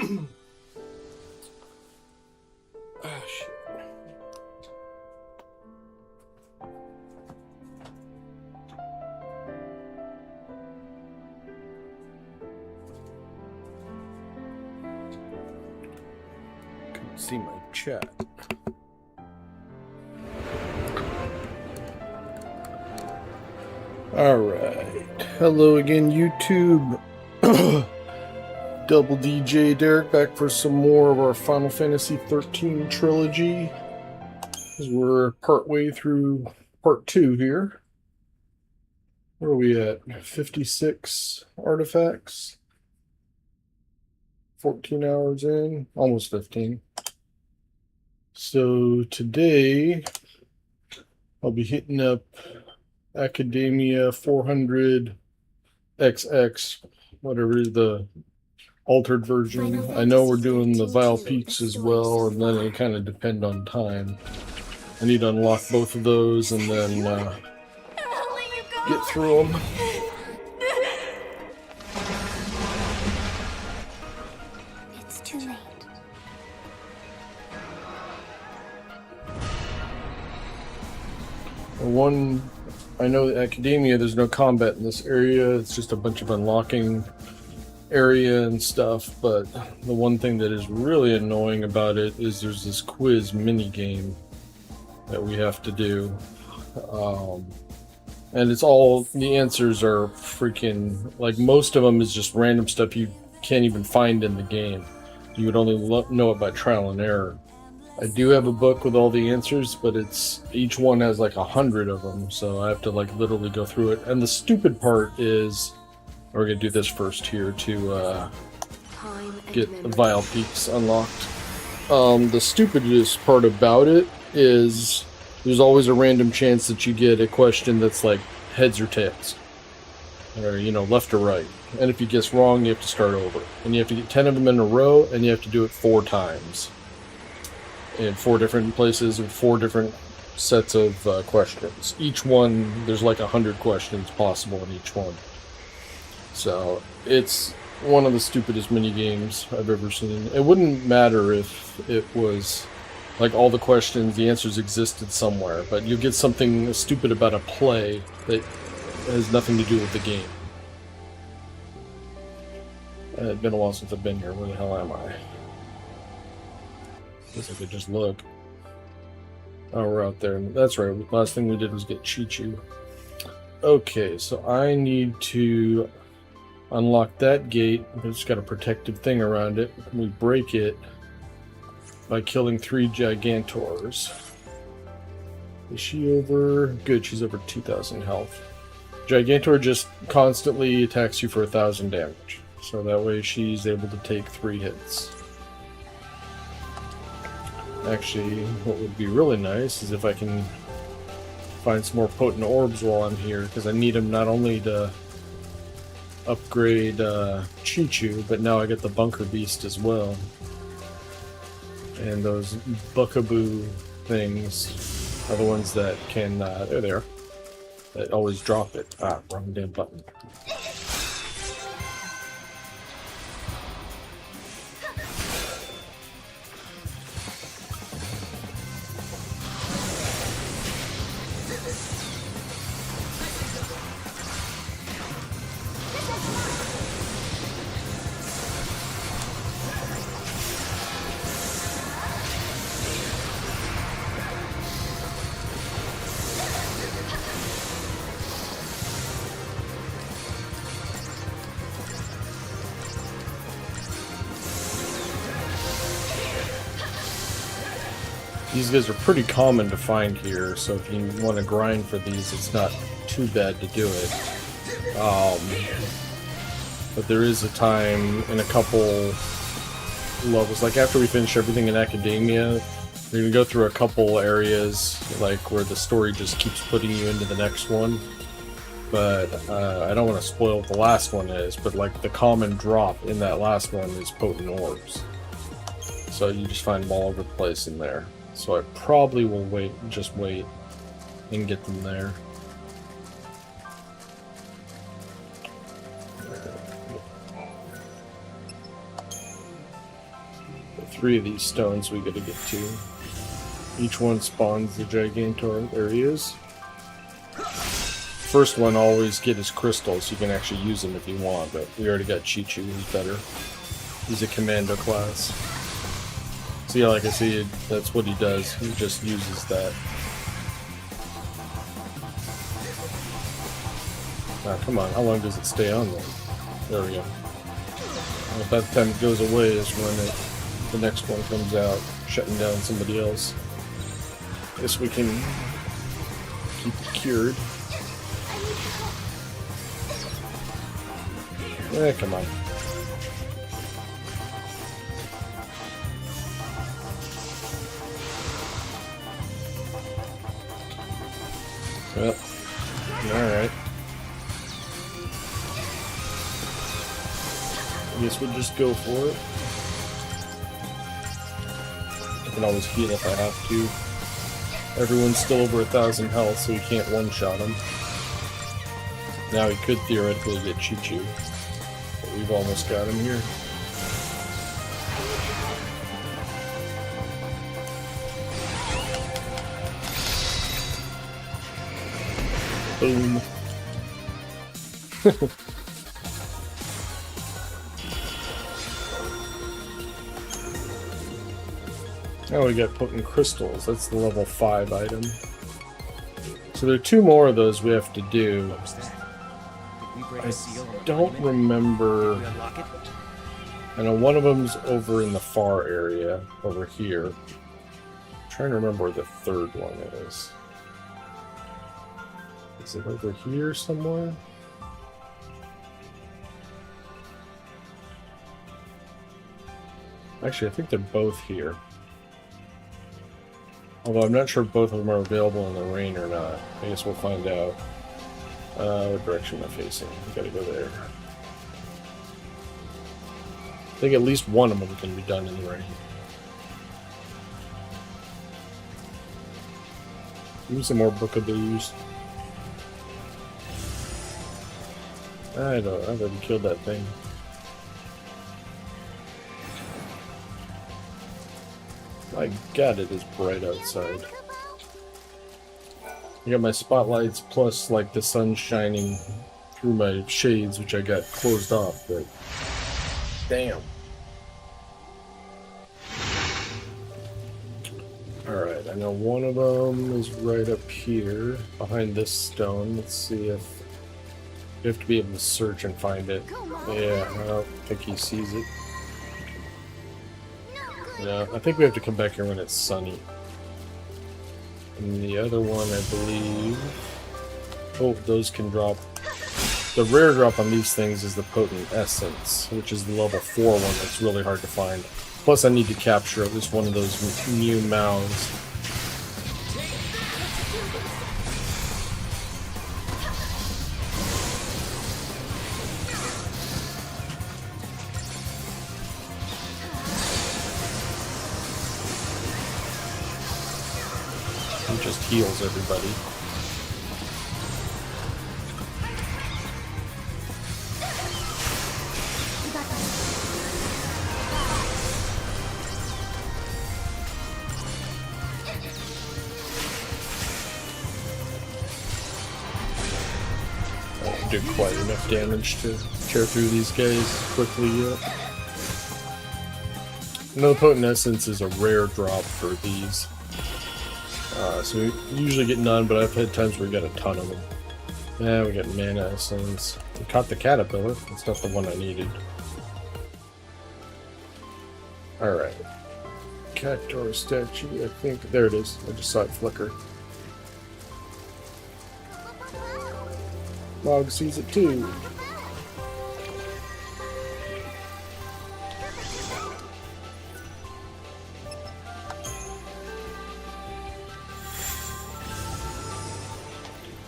Ah, shit. Couldn't see my chat. Alright. Hello again, YouTube. Double DJ-Derek back for some more of our Final Fantasy 13 trilogy. We're partway through part 2 here. Where are we at? 56 artifacts. 14 hours in. Almost 15. So today, I'll be hitting up Academia 400 XX, whatever the altered version. I know we're doing the Vile Peaks as well, and then it kind of depend on time. I need to unlock both of those and then get through them. It's too late. One, I know that Academia, there's no combat in this area. It's just a bunch of unlocking area and stuff, but the one thing that is really annoying about it is there's this quiz mini game that we have to do, and it's all, the answers are freaking, like, most of them is just random stuff you can't even find in the game. You would only know it by trial and error. I do have a book with all the answers, but it's, each one has like 100 of them, so I have to like literally go through it. And the stupid part is, we're gonna do this first here to get the Vile Peaks unlocked. The stupidest part about it is there's always a random chance that you get a question that's like heads or tails, or, you know, left or right. And if you guess wrong, you have to start over. And you have to get 10 of them in a row, and you have to do it 4 times. In 4 different places with 4 different sets of questions. Each one, there's like 100 questions possible in each one. So it's one of the stupidest mini games I've ever seen. It wouldn't matter if it was like all the questions, the answers existed somewhere, but you get something stupid about a play that has nothing to do with the game. It's been a while since I've been here. Where the hell am I? Guess I could just look. Oh, we're out there. That's right. Last thing we did was get Chi-Chu. Okay, so I need to unlock that gate. It's got a protective thing around it. We break it by killing 3 Gigantors. Is she over? Good, she's over 2,000 health. Gigantor just constantly attacks you for 1,000 damage. So that way she's able to take 3 hits. Actually, what would be really nice is if I can find some more potent orbs while I'm here, because I need them not only to upgrade Chi-Chu, but now I get the Bunker Beast as well. And those Buckaboo things are the ones that can, there they are, that always drop it. Ah, wrong damn button. These guys are pretty common to find here, so if you want to grind for these, it's not too bad to do it. But there is a time in a couple levels, like after we finish everything in Academia, we're going to go through a couple areas, like where the story just keeps putting you into the next one. But I don't want to spoil what the last one is, but like the common drop in that last one is potent orbs. So you just find them all over the place in there. So I probably will just wait and get them there. 3 of these stones we gotta get to. Each one spawns the Gigantor. There he is. First one, always get his crystals. You can actually use them if you want, but we already got Chi-Chu, who's better. He's a commando class. So yeah, like I said, that's what he does. He just uses that. Ah, come on, how long does it stay on there? There we go. And by the time it goes away is when the next one comes out, shutting down somebody else. Guess we can keep it cured. Eh, come on. Well, alright. I guess we'll just go for it. I can always heal if I have to. Everyone's still over 1,000 health, so we can't one-shot him. Now he could theoretically get Chi-Chu, but we've almost got him here. Boom. Oh, we got potent crystals. That's the level 5 item. So there are 2 more of those we have to do. I don't remember. I know one of them's over in the far area, over here. I'm trying to remember where the 3rd one is. Is it over here somewhere? Actually, I think they're both here. Although I'm not sure if both of them are available in the rain or not. I guess we'll find out. What direction am I facing? We gotta go there. I think at least one of them can be done in the rain. Give me some more bookaboos. I've already killed that thing. My god, it is bright outside. I got my spotlights plus like the sun shining through my shades, which I got closed off, but damn. Alright, I know one of them is right up here behind this stone. Let's see if you have to be able to search and find it. Yeah, I don't think he sees it. No, I think we have to come back here when it's sunny. And the other one, I believe... Oh, those can drop. The rare drop on these things is the Potent Essence, which is the level 4 one that's really hard to find. Plus, I need to capture at least one of those new mouths. It just heals everybody. Do quite enough damage to tear through these guys quickly yet. No, Potent Essence is a rare drop for these. So we usually get none, but I've had times where we got a ton of them. Yeah, we got Mana Essence. We caught the caterpillar. That's not the one I needed. Alright. Cat door statue, I think. There it is. I just saw it flicker. Log sees it too.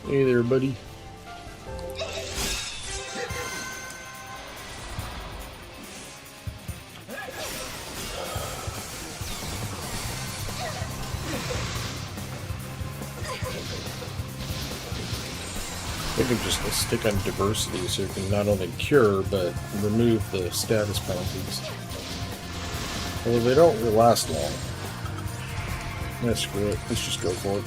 Hey there, buddy. I think I'm just going to stick on diversity so you can not only cure, but remove the status penalties. Although they don't last long. Yeah, screw it. Let's just go for it.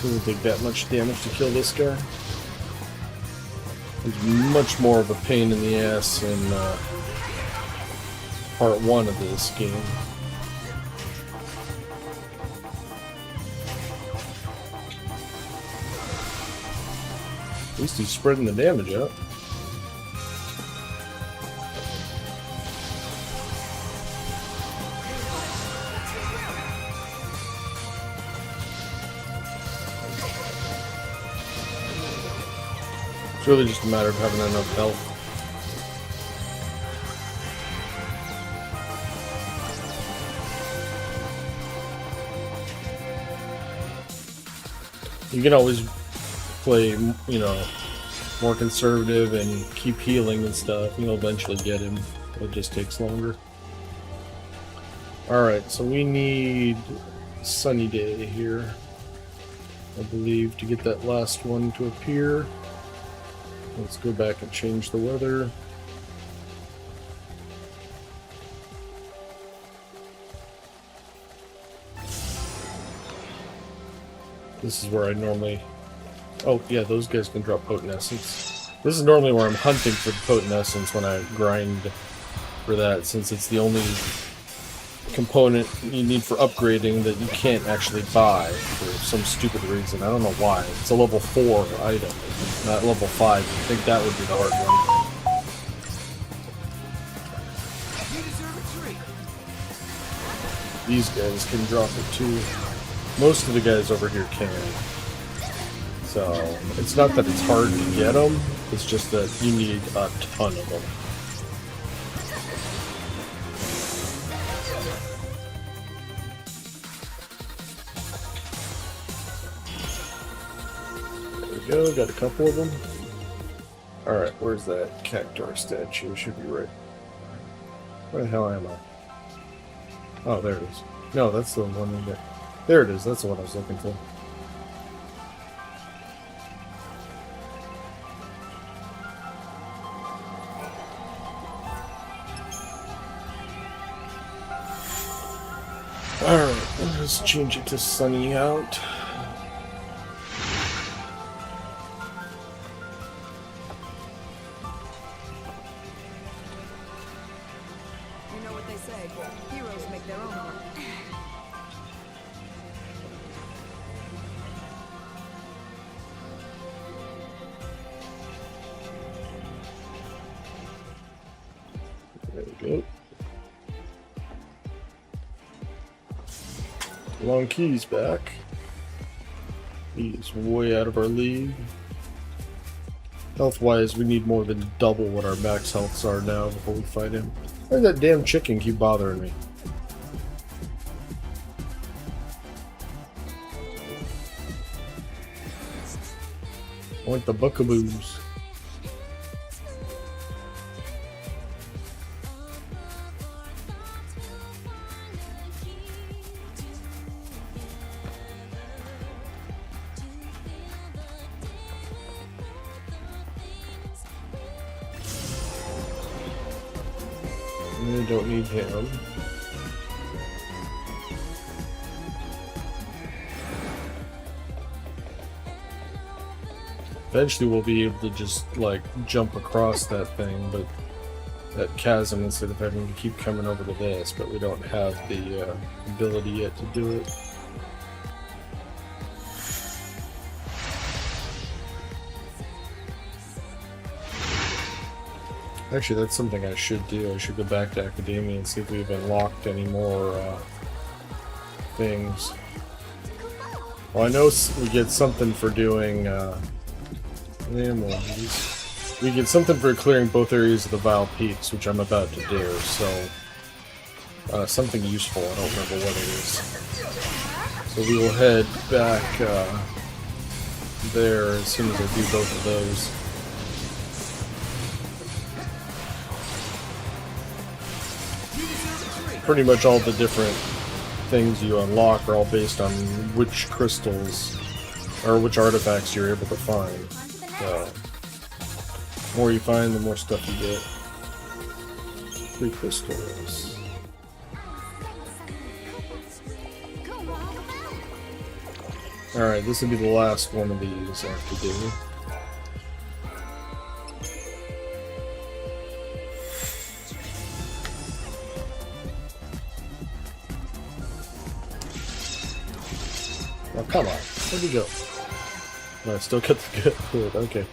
Doesn't take that much damage to kill this guy. He's much more of a pain in the ass in part 1 of this game. At least he's spreading the damage out. It's really just a matter of having enough health. You can always play, you know, more conservative and keep healing and stuff. You'll eventually get him. It just takes longer. Alright, so we need Sunny Day here, I believe, to get that last one to appear. Let's go back and change the weather. This is where I normally... Oh, yeah, those guys can drop Potent Essence. This is normally where I'm hunting for Potent Essence when I grind for that, since it's the only component you need for upgrading that you can't actually buy for some stupid reason. I don't know why. It's a level 4 item, not level 5. I think that would be the hard one. These guys can drop it too. Most of the guys over here can. So, it's not that it's hard to get them, it's just that you need a ton of them. There we go, got a couple of them. Alright, where's that Cactuar statue? Should be right. Where the hell am I? Oh, there it is. No, that's the one in there. There it is, that's the one I was looking for. Alright, let's change it to sunny out. You know what they say, heroes make their own luck. There we go. Long Key's back. He's way out of our league. Health-wise, we need more than double what our max healths are now before we fight him. Why does that damn chicken keep bothering me? I want the buckaboos. I don't need him. Eventually we'll be able to just, like, jump across that thing, but that chasm instead of having to keep coming over to this, but we don't have the ability yet to do it. Actually, that's something I should do. I should go back to Academia and see if we've unlocked any more things. Well, I know we get something for doing... we get something for clearing both areas of the Vile Peaks, which I'm about to do, so... something useful, I don't remember what it is. So we will head back there as soon as I do both of those. Pretty much all the different things you unlock are all based on which crystals or which artifacts you're able to find. So, the more you find, the more stuff you get. 3 crystals. Alright, this will be the last one of these I have to do. Oh, come on. Where'd you go? No, I still got the good. Okay.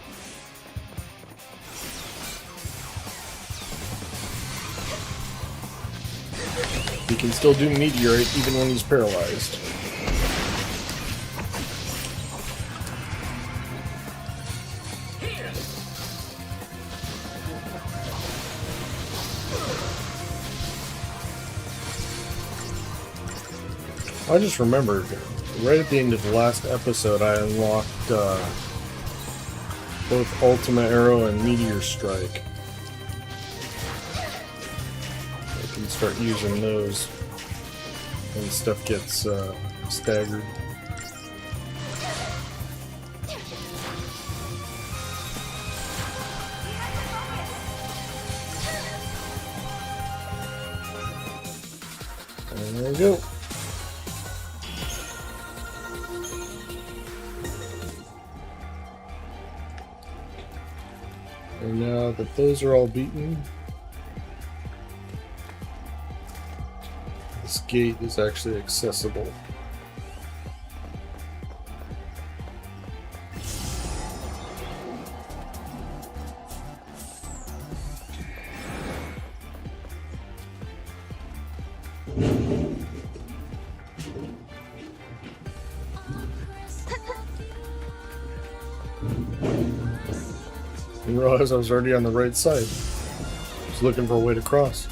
He can still do Meteorite even when he's paralyzed. I just remembered, right at the end of the last episode, I unlocked both Ultima Arrow and Meteor Strike. I can start using those when stuff gets staggered. And there we go. And now that those are all beaten, this gate is actually accessible. I didn't realize I was already on the right side. I was looking for a way to cross.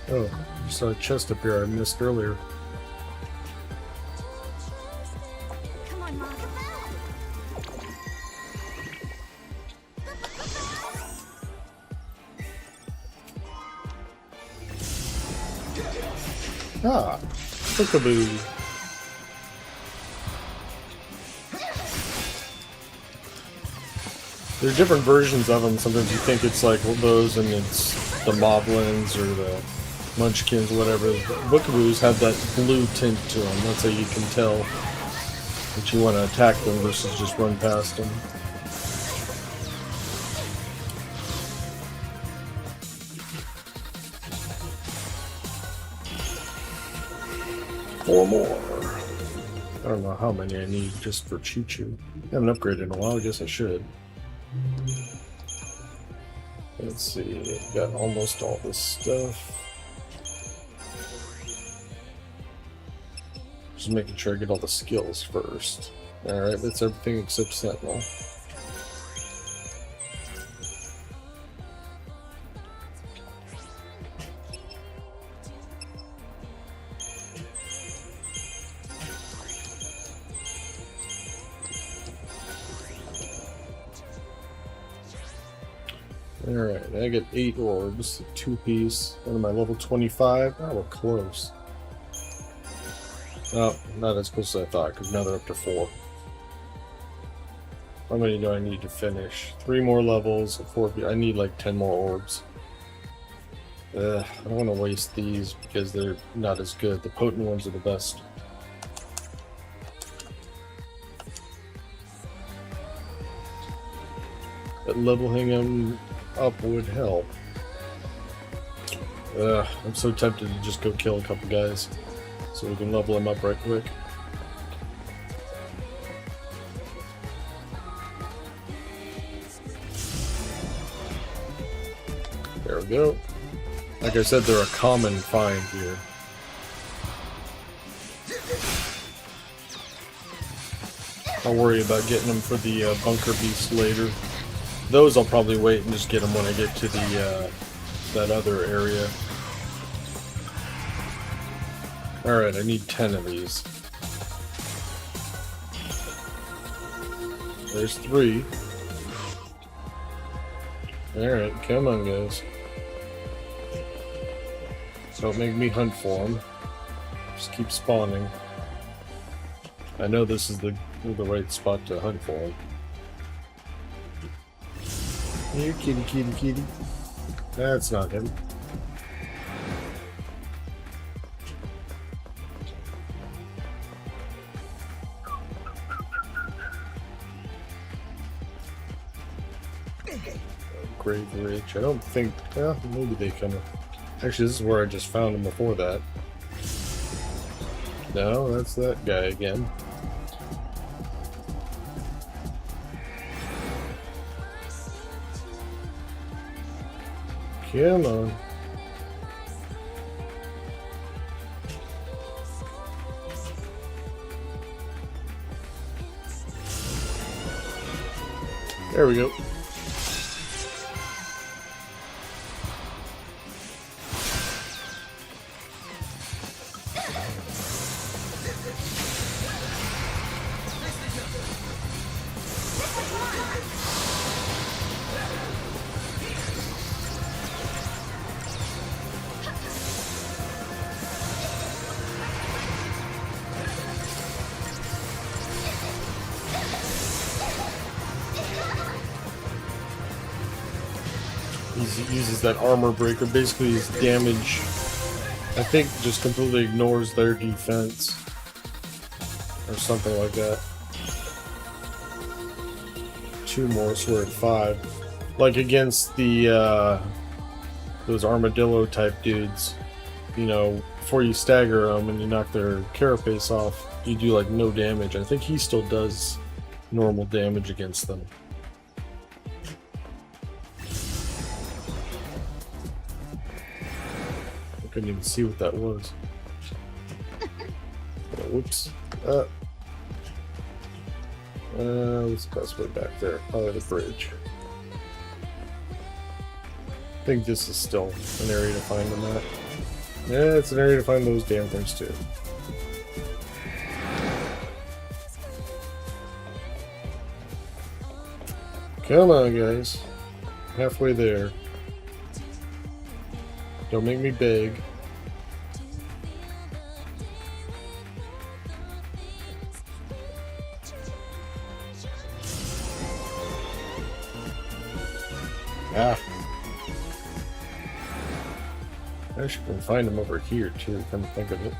Oh, I saw a chest up here I missed earlier. Come on, Mom. Ah, peekaboo. There are different versions of them. Sometimes you think it's like those and it's the Moblins or the Munchkins or whatever. Bookaboos have that blue tint to them. That's how you can tell that you want to attack them versus just run past them. Four more. I don't know how many I need just for Choo Choo. I haven't upgraded in a while. I guess I should. Let's see. Got almost all this stuff. Just making sure I get all the skills first. Alright, that's everything except Sentinel. Alright, I get 8 orbs, 2 piece. What am I, level 25? Oh, we're close. Oh, not as close as I thought, because now they're up to 4. How many do I need to finish? 3 more levels, 4. I need like 10 more orbs. I don't want to waste these because they're not as good. The potent ones are the best. But leveling them up would help. I'm so tempted to just go kill a couple guys so we can level them up right quick. There we go. Like I said, they're a common find here. I'll worry about getting them for the bunker beast later. Those I'll probably wait and just get them when I get to the that other area. Alright, I need 10 of these. There's 3. Alright, come on guys. Don't make me hunt for them. Just keep spawning. I know this is the right spot to hunt for them. Here, kitty, kitty, kitty. That's not him. Grave Ridge. I don't think. Well, maybe they kind of. Actually, this is where I just found him before that. No, that's that guy again. Come on. There we go. He uses that armor breaker. Basically, his damage, I think, just completely ignores their defense. Or something like that. 2 more, so we're at 5. Like against the, those armadillo type dudes, you know, before you stagger them and you knock their carapace off, you do like no damage. I think he still does normal damage against them. Couldn't even see what that was. Oh, whoops. What's the best way back there? Probably the bridge. I think this is still an area to find them at. Yeah, it's an area to find those damn things too. Come on, guys. Halfway there. Don't make me beg. Ah. I should go find him over here too, come to think of it.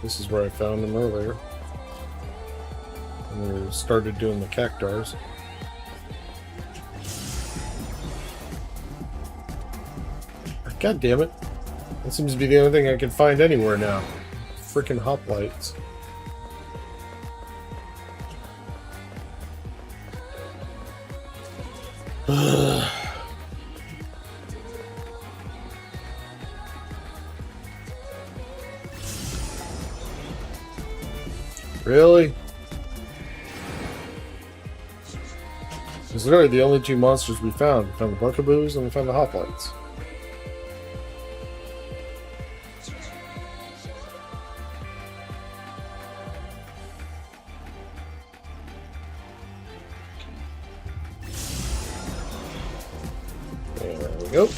This is where I found him earlier. And we started doing the cactars. God damn it. That seems to be the only thing I can find anywhere now. Freaking hoplites. Really? These are the only 2 monsters we found. We found the buckaboos and we found the hoplites. There we go.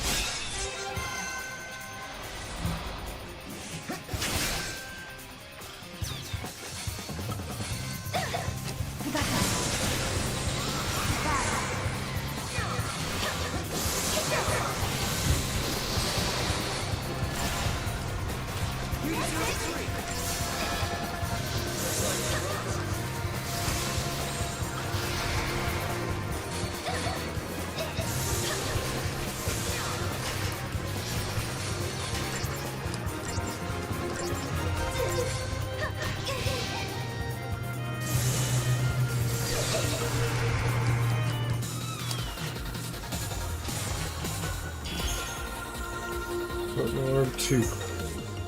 Or 2.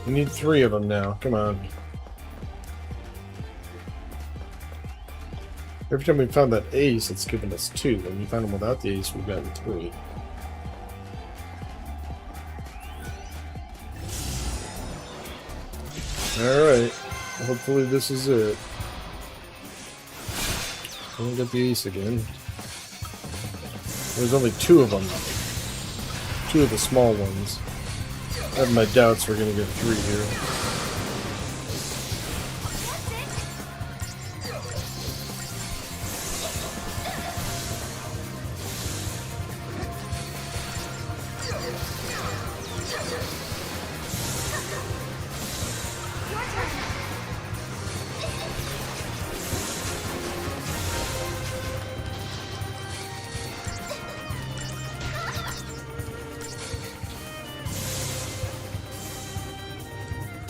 We need 3 of them now. Come on. Every time we found that ace, it's given us 2. When we found them without the ace, we've gotten 3. Alright. Hopefully this is it. We'll get the ace again. There's only 2 of them. 2 of the small ones. I have my doubts we're gonna get 3 here.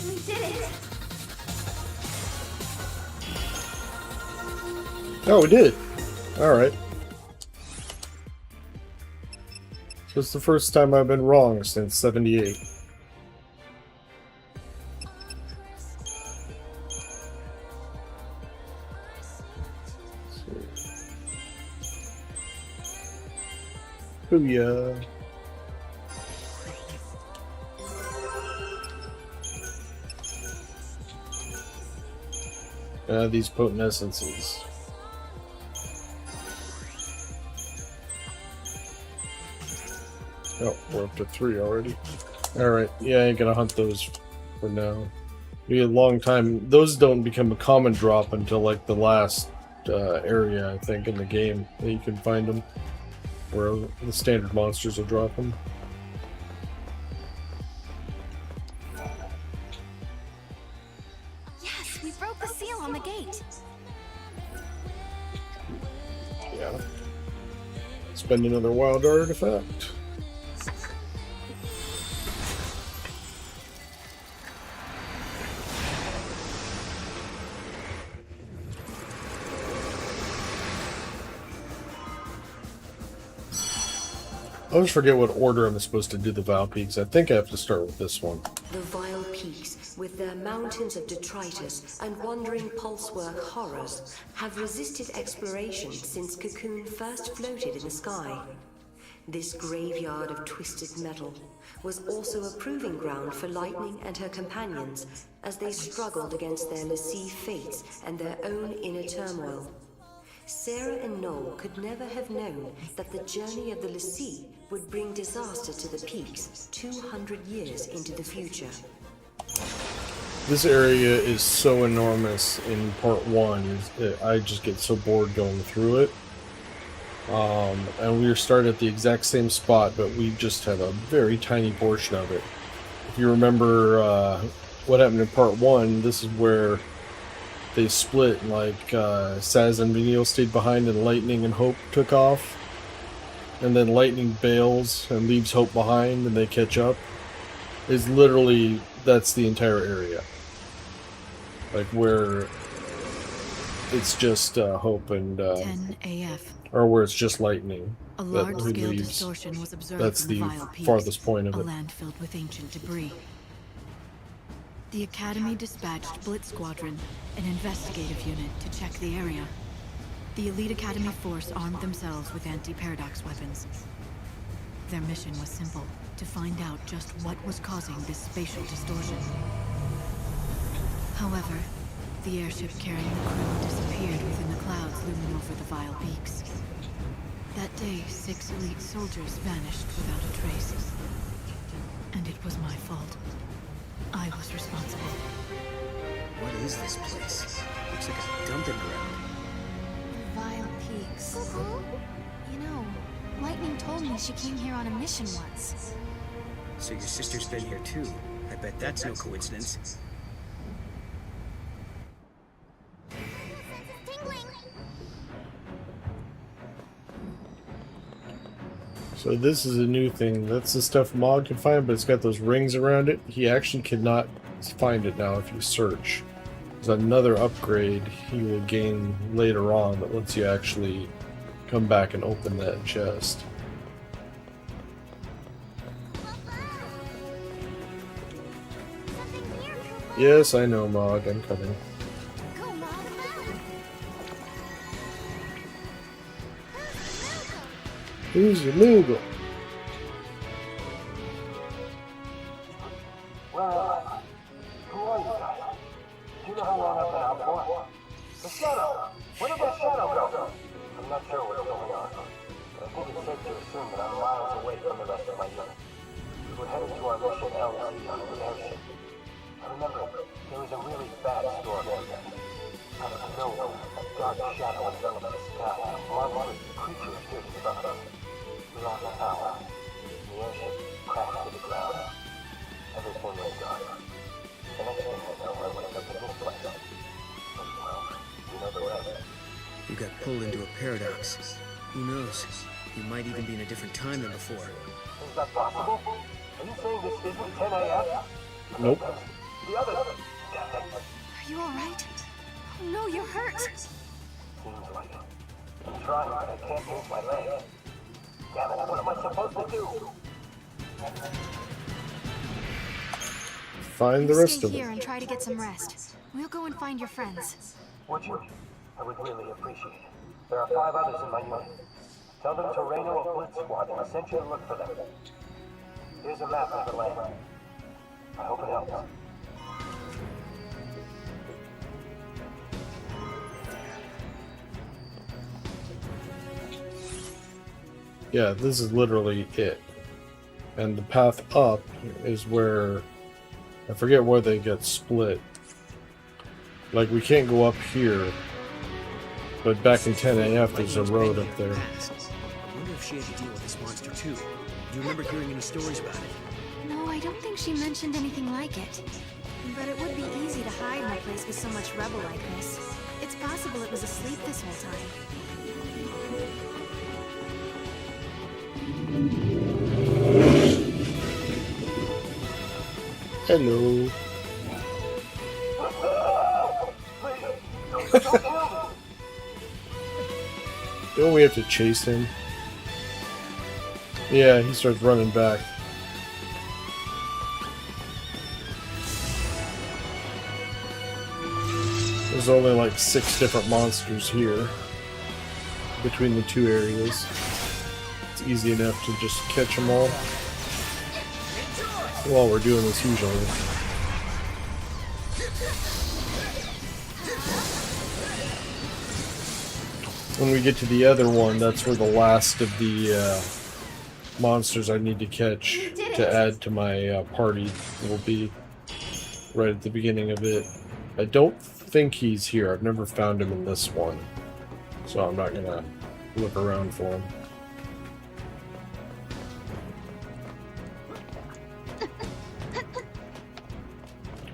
We did it! Oh, we did! Alright. So it's the first time I've been wrong since 78. Booyah. These potent essences. Oh, we're up to 3 already. Alright, yeah, I ain't gonna hunt those for now. Be a long time. Those don't become a common drop until like the last area, I think, in the game that you can find them. Where the standard monsters will drop them. Yes, we broke the seal on the gate. Yeah. Spend another wild artifact. I always forget what order I'm supposed to do the Vile Peaks. I think I have to start with this one. The Vile Peaks, with their mountains of detritus and wandering pulsework horrors, have resisted exploration since Cocoon first floated in the sky. This graveyard of twisted metal was also a proving ground for Lightning and her companions as they struggled against their Lassie fates and their own inner turmoil. Sarah and Noel could never have known that the journey of the Lassie would bring disaster to the Peaks 200 years into the future. This area is so enormous in part 1, I just get so bored going through it. And we were started at the exact same spot, but we just have a very tiny portion of it. If you remember what happened in part 1, this is where they split, and like Saz and Vanille stayed behind and Lightning and Hope took off. And then Lightning bails and leaves Hope behind and they catch up. Is literally, that's the entire area. Like where it's just Hope and 10 AF. or where it's just Lightning A who large-scale leaves. distortion was observed That's in the Vile Peaks, farthest point of a it. land filled with ancient debris. The Academy dispatched Blitz Squadron, an investigative unit, to check the area. The elite Academy force armed themselves with anti-paradox weapons. Their mission was simple: to find out just what was causing this spatial distortion. However, the airship carrying the crew disappeared within the clouds looming over the Vile Peaks. That day, 6 elite soldiers vanished without a trace. And it was my fault. I was responsible. What is this place? Looks like a dumping ground. Vile Peaks. You know, Lightning told me she came here on a mission once. So your sister's been here too. I bet that's no coincidence. So this is a new thing. That's the stuff Mog can find, but it's got those rings around it. He actually cannot find it now if you search. There's another upgrade he will gain later on that lets you actually come back and open that chest. Yes, I know, Mog. I'm coming. Go, Mog. Who's your Moogle? Well, who are you guys? Do you know how long I've been out for? The Shadow! Where did that Shadow go? I'm not sure what's going on, but I think it's safe to assume that I'm miles away from the rest of my unit. LZ on an airship. Remember, there was a really bad storm in there. Out of nowhere, a dark shadow enveloped the sky. Monstrous creatures hit above us. We lost power. The airship crashed to the ground. Everything was dark. The next thing I know, I wake up in this place. And well, you know the rest. You got pulled into a paradox. Who knows? You might even be in a different time than before. Is that possible? Are you saying this isn't 10 a.m.? Nope. The others. Are you alright? Oh no, you're hurt. Seems like it. I'm trying, but I can't move my leg. Damn it, what am I supposed to do? Find the rest Stay of here them. and try to get some rest. We'll go and find your friends. Would you? I would really appreciate it. There are 5 others in my unit. Tell them Torreno of Blitz Squad and I sent you to look for them. Here's a map of the land. I hope it helps. Yeah, this is literally it. And the path up is where, I forget where they get split. Like, we can't go up here, but back in 10AF there's a road up there. I wonder if she had to deal with this monster too. Do you remember hearing any stories about it? No, I don't think she mentioned anything like it. But it would be easy to hide in a place with so much rubble like this. It's possible it was asleep this whole time. Hello. Don't we have to chase him? Yeah, he starts running back. There's only like 6 different monsters here between the 2 areas. It's easy enough to just catch them all while we're doing this usually. When we get to the other one, that's where the last of the monsters I need to catch to add to my party will be, right at the beginning of it. I don't think he's here. I've never found him in this one, so I'm not gonna look around for him.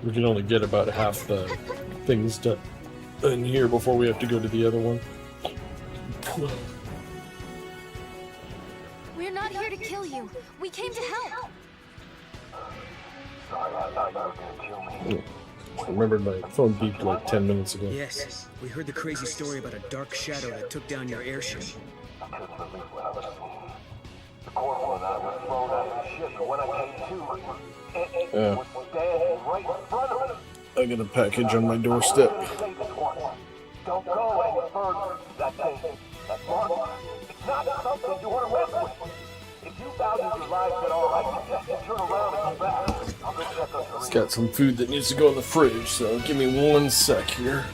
We can only get about half the things done in here before we have to go to the other one. We're not here to kill you. We came to help. Sorry, I thought you were gonna kill me. I remembered my phone beeped like 10 minutes ago. Yes, we heard the crazy story about a dark shadow that took down your airship. I couldn't believe what I was seeing. The corporal and I were thrown out of the ship, but when I came to, it was standing right in front of me. I got a package on my doorstep. Say this once. Don't go any further. That thing, that monster, it's not something you want to mess with. If you value your lives at all, I suggest you turn around and come back. I'll go check on It's got some food that needs to go in the fridge, so give me 1 sec here.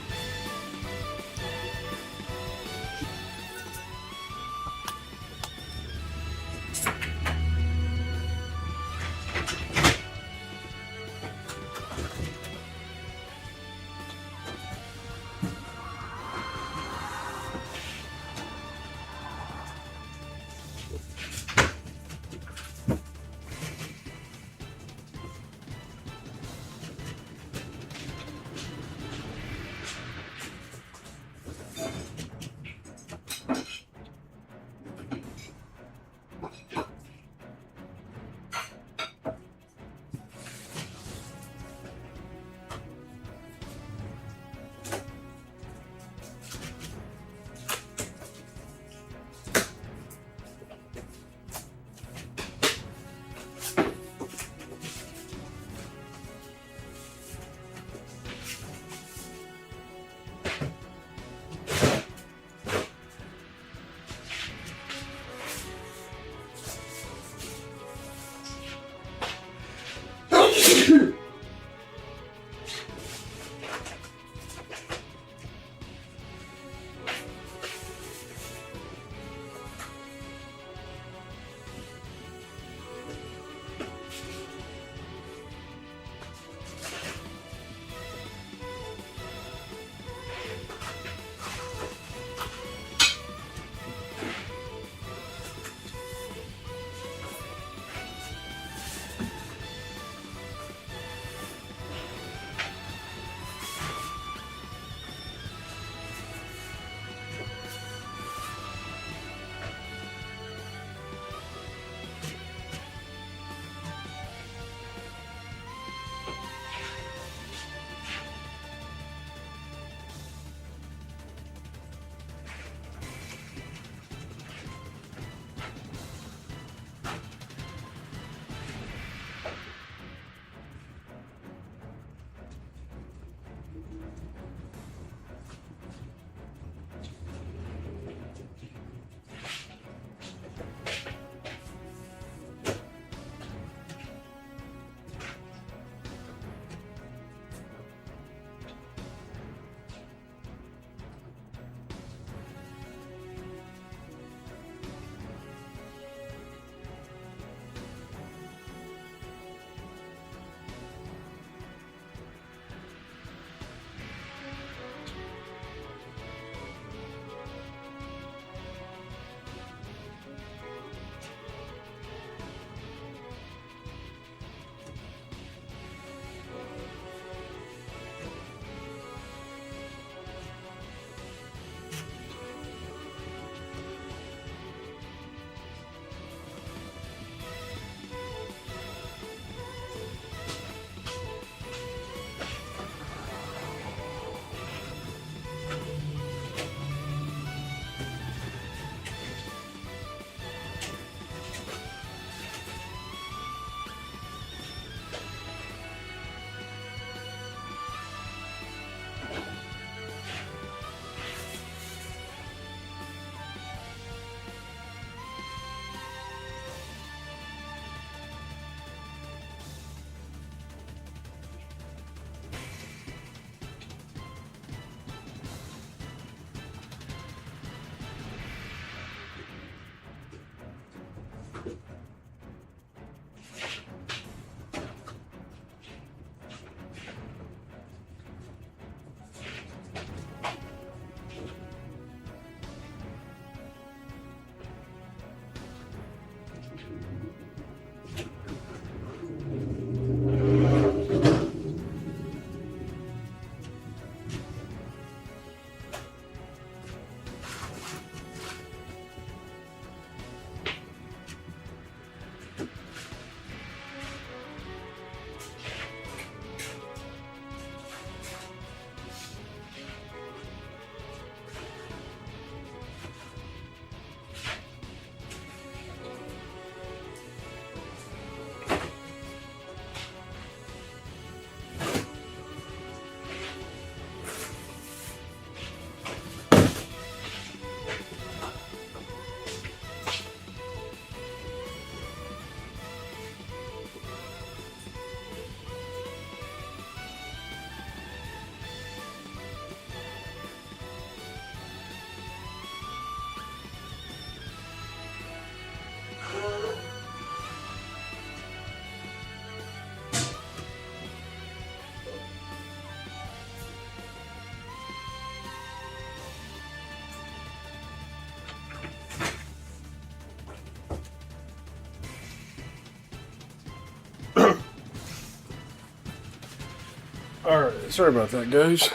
Alright, sorry about that, guys.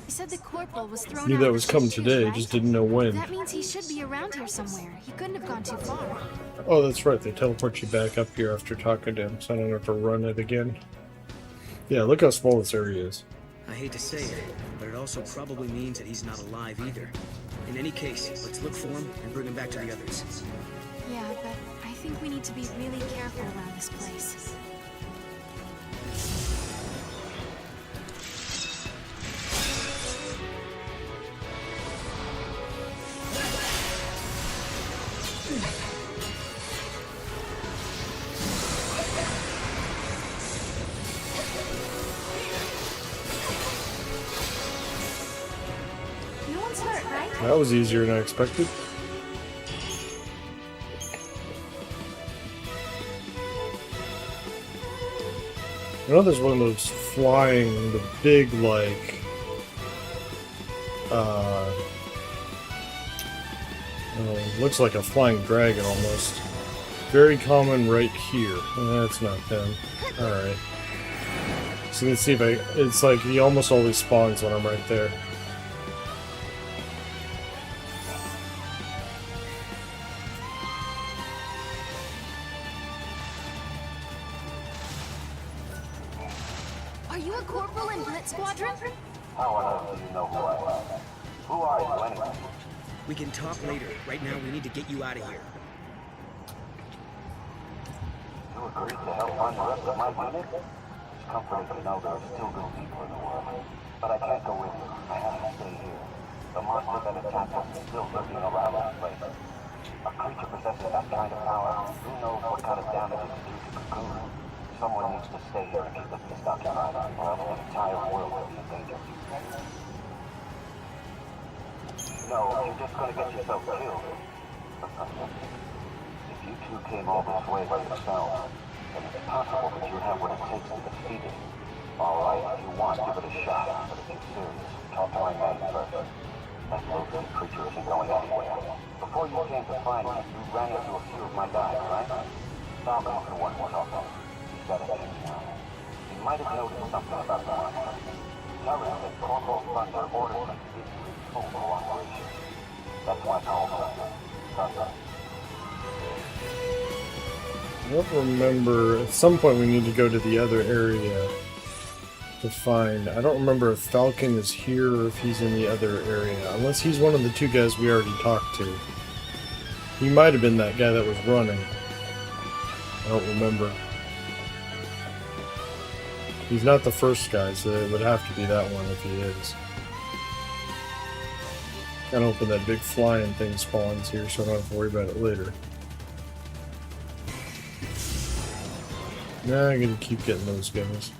He said the corporal was thrown Knew out that of was the coming chute, today, right? just didn't know when. That means he should be around here somewhere. He couldn't have gone too far. Oh, that's right, they teleport you back up here after talking to him, so I don't have to run it again. Yeah, look how small this area is. I hate to say it, but it also probably means that he's not alive either. In any case, let's look for him and bring him back to the others. Yeah, but I think we need to be really careful around this place. No one's hurt, right? That was easier than I expected. I know there's one of those flying, the big, like, looks like a flying dragon almost. Very common right here. That's not them. Alright. So let's see if it's like he almost always spawns when I'm right there. Are you a corporal in Blitz Squadron? How on earth do you know who I am? Who are you anyway? We can talk later. Right now, we need to get you out of here. You agreed to help find the rest of my unit? It's comforting to know there are still good people in the world. But I can't go with you. I have to stay here. The monster that attacked us is still lurking around this place. A creature possessing that kind of power, who knows what kind of damage it can do to Cocoon? Someone needs to stay here and keep the beast occupied, or else the entire world will be in danger. No, you're just gonna get yourself killed. If you two came all this way by yourselves, then it's possible that you have what it takes to defeat it. Alright, if you want, give it a shot, but if you're serious, talk to my man first. That loathsome creature isn't going anywhere. Before you came to find me, you ran into a few of my guys, right? Falcon's the one we're talking about. He's got a name now. He might have noticed something about the monster. Tell him that Corporal Thunder ordered him to give you his full cooperation. That's why I called him Thunder. I don't remember. At some point we need to go to the other area to find. I don't remember if Falcon is here or if he's in the other area. Unless he's one of the two guys we already talked to. He might have been that guy that was running. I don't remember. He's not the first guy, so it would have to be that one if he is. Kinda hoping that big flying thing spawns here so I don't have to worry about it later. Nah, I'm gonna keep getting those guys.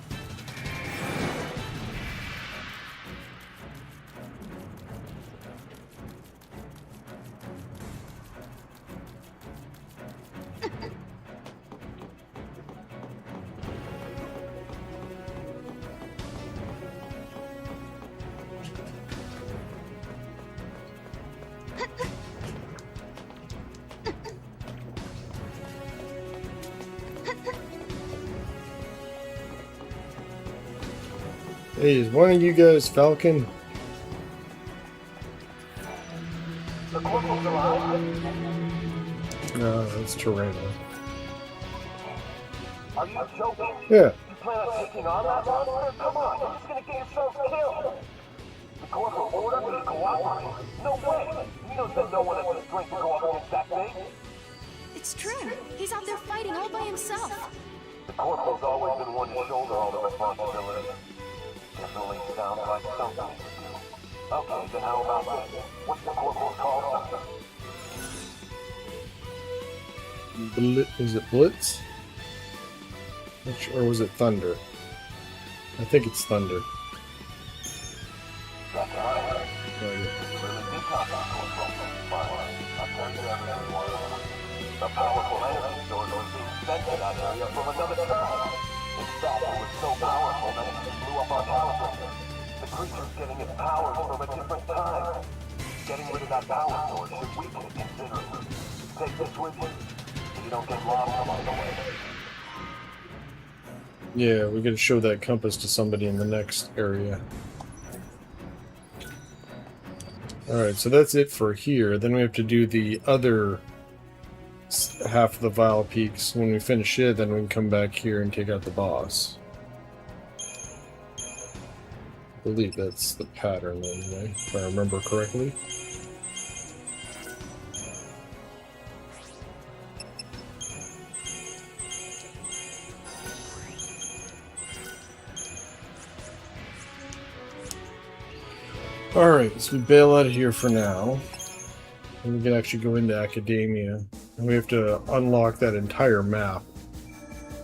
Hey, is one of you guys Falcon? The Corporal's alive? No, that's Terreno. Are you joking? Yeah. You plan on taking on that monster? Come on, you're just gonna get yourself killed. The Corporal ordered me to cooperate. No way! He knows that no one has the strength to go up against that thing. It's true. He's out there fighting all by himself. The Corporal's always been one to shoulder all the responsibility. Definitely sounds like something to do. Okay, then how about this? What's the Corporal's call sign? Is it Blitz? Or was it Thunder? I think it's Thunder. That's right. Right. Really good talking, Corporal. But I'll tell you everything you want to know. The powerful energy source was being sent to that area from another side. In fact, it was so powerful that it blew up our caliber. The creature's getting its powers from a different time. Getting rid of that power source should weaken it considerably. Take this with you, so you don't get lost along the way. Yeah, we gotta show that compass to somebody in the next area. Alright, so that's it for here. Then we have to do the other half of the Vile Peaks. When we finish it, then we can come back here and take out the boss. I believe that's the pattern anyway, if I remember correctly. Alright, so we bail out of here for now. And we can actually go into Academia. And we have to unlock that entire map,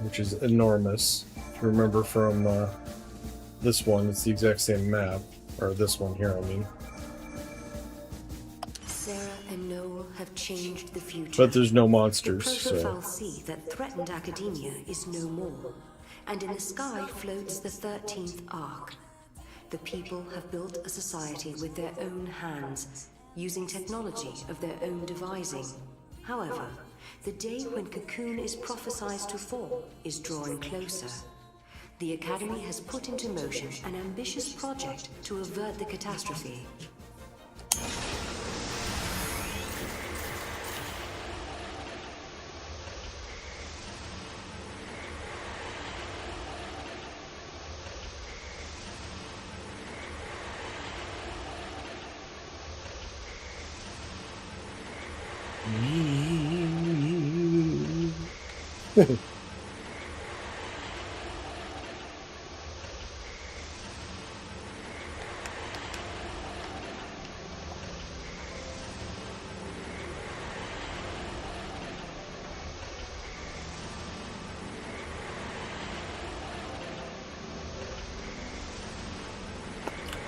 which is enormous. If you remember from this one, it's the exact same map. Or this one here, I mean. Sarah and Noel have changed the future. But there's no monsters, the so... profile sea that threatened Academia is no more. And in the sky floats the 13th Ark. The people have built a society with their own hands, using technology of their own devising. However, the day when Cocoon is prophesied to fall is drawing closer. The Academy has put into motion an ambitious project to avert the catastrophe.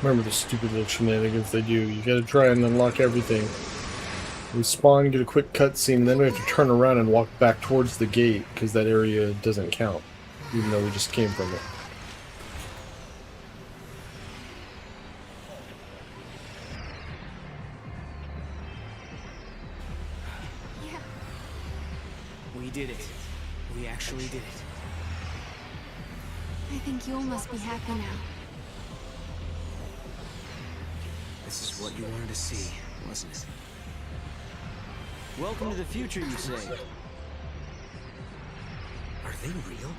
Remember the stupid little shenanigans they do. You gotta try and unlock everything. We spawn, get a quick cutscene, then we have to turn around and walk back towards the gate, because that area doesn't count, even though we just came from it. Yeah. We did it. We actually did it. I think Yule must be happy now. This is what you wanted to see, wasn't it? Welcome to the future, you say? Are they real?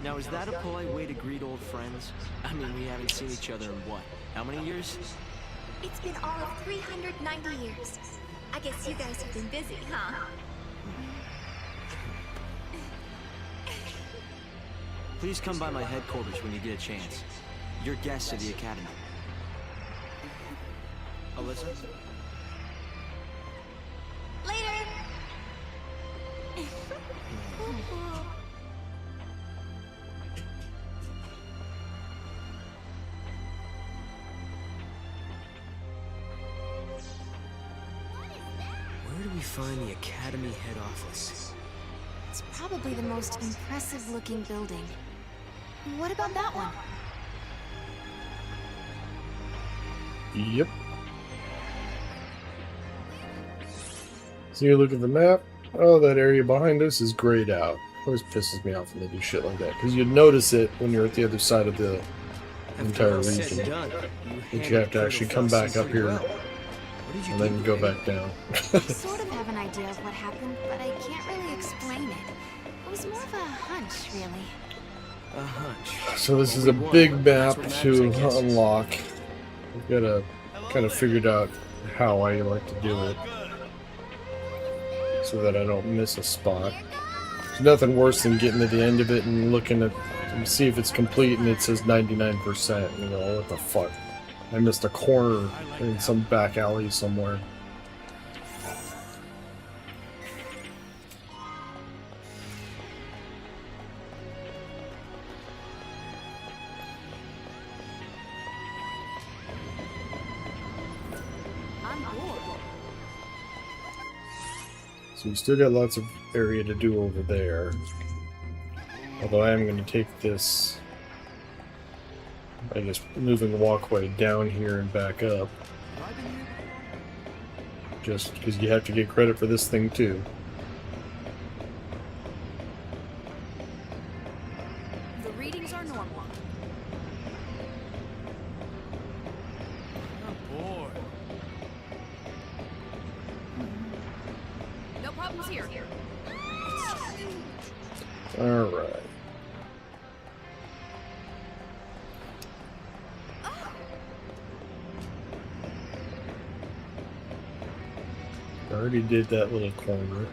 Now, is that a polite way to greet old friends? I mean, we haven't seen each other in what? How many years? It's been all of 390 years. I guess you guys have been busy, huh? Please come by my headquarters when you get a chance. You're guests of the Academy. Alyssa? Later! Where do we find the Academy head office? It's probably the most impressive looking building. What about that one? Yep. So you look at the map. Oh, that area behind us is grayed out. Always pisses me off when they do shit like that, because you'd notice it when you're at the other side of the entire region. But you have to actually come back up here and then go back down. I sort of have an idea of what happened, but I can't really explain it. It was more of a hunch, really. A hunch. So this is a big map to unlock. I've got to kind of figured out how I like to do it, so that I don't miss a spot. There's nothing worse than getting to the end of it and looking at and see if it's complete and it says 99%. You know, what the fuck? I missed a corner in some back alley somewhere. So we still got lots of area to do over there. Although I am going to take this, I guess, moving walkway down here and back up. just because you have to get credit for this thing too. The readings are normal. I'm bored. No problems here. Alright. I already did that little corner.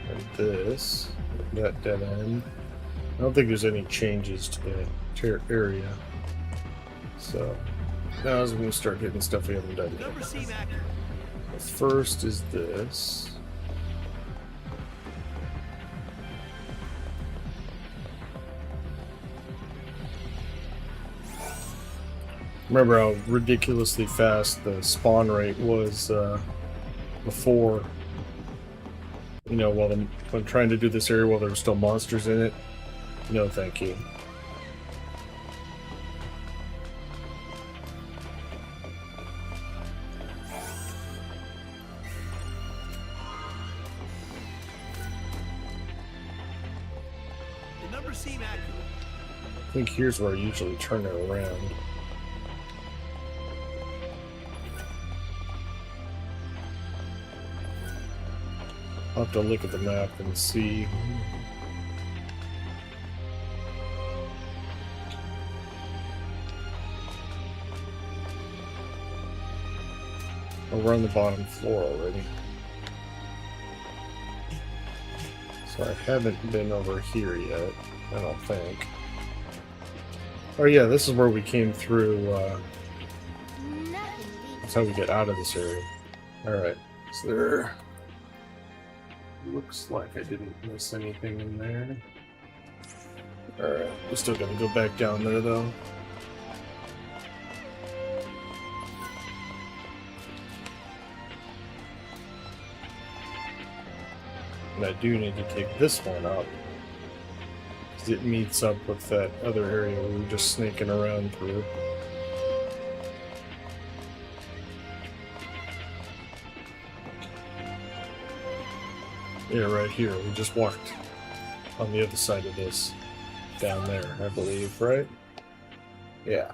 And this, that dead end. I don't think there's any changes to the area. So now I'm going to start hitting stuff we haven't done yet. Numbers seem accurate. The first is this. Remember how ridiculously fast the spawn rate was before, you know, when trying to do this area while there were still monsters in it? No, thank you. The numbers seem accurate. I think here's where I usually turn it around. I'll have to look at the map and see. Oh, we're on the bottom floor already. So I haven't been over here yet, I don't think. Oh yeah, this is where we came through, that's how we get out of this area. Alright, so there... Looks like I didn't miss anything in there. Alright, we're still gonna go back down there though. And I do need to take this one up, because it meets up with that other area we were just snaking around through. Yeah, right here. We just walked on the other side of this. Down there, I believe, right? Yeah.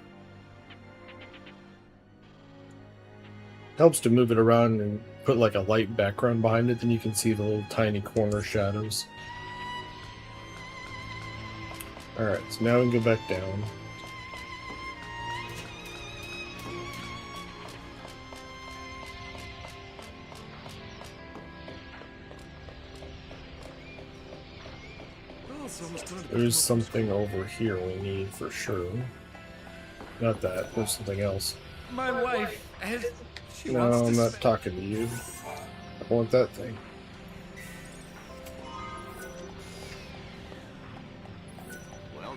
Helps to move it around and put like a light background behind it, then you can see the little tiny corner shadows. Alright, so now we can go back down. There's something over here we need for sure. Not that, there's something else. My wife has... She No, wants to I'm not say- talking to you. I want that thing. Well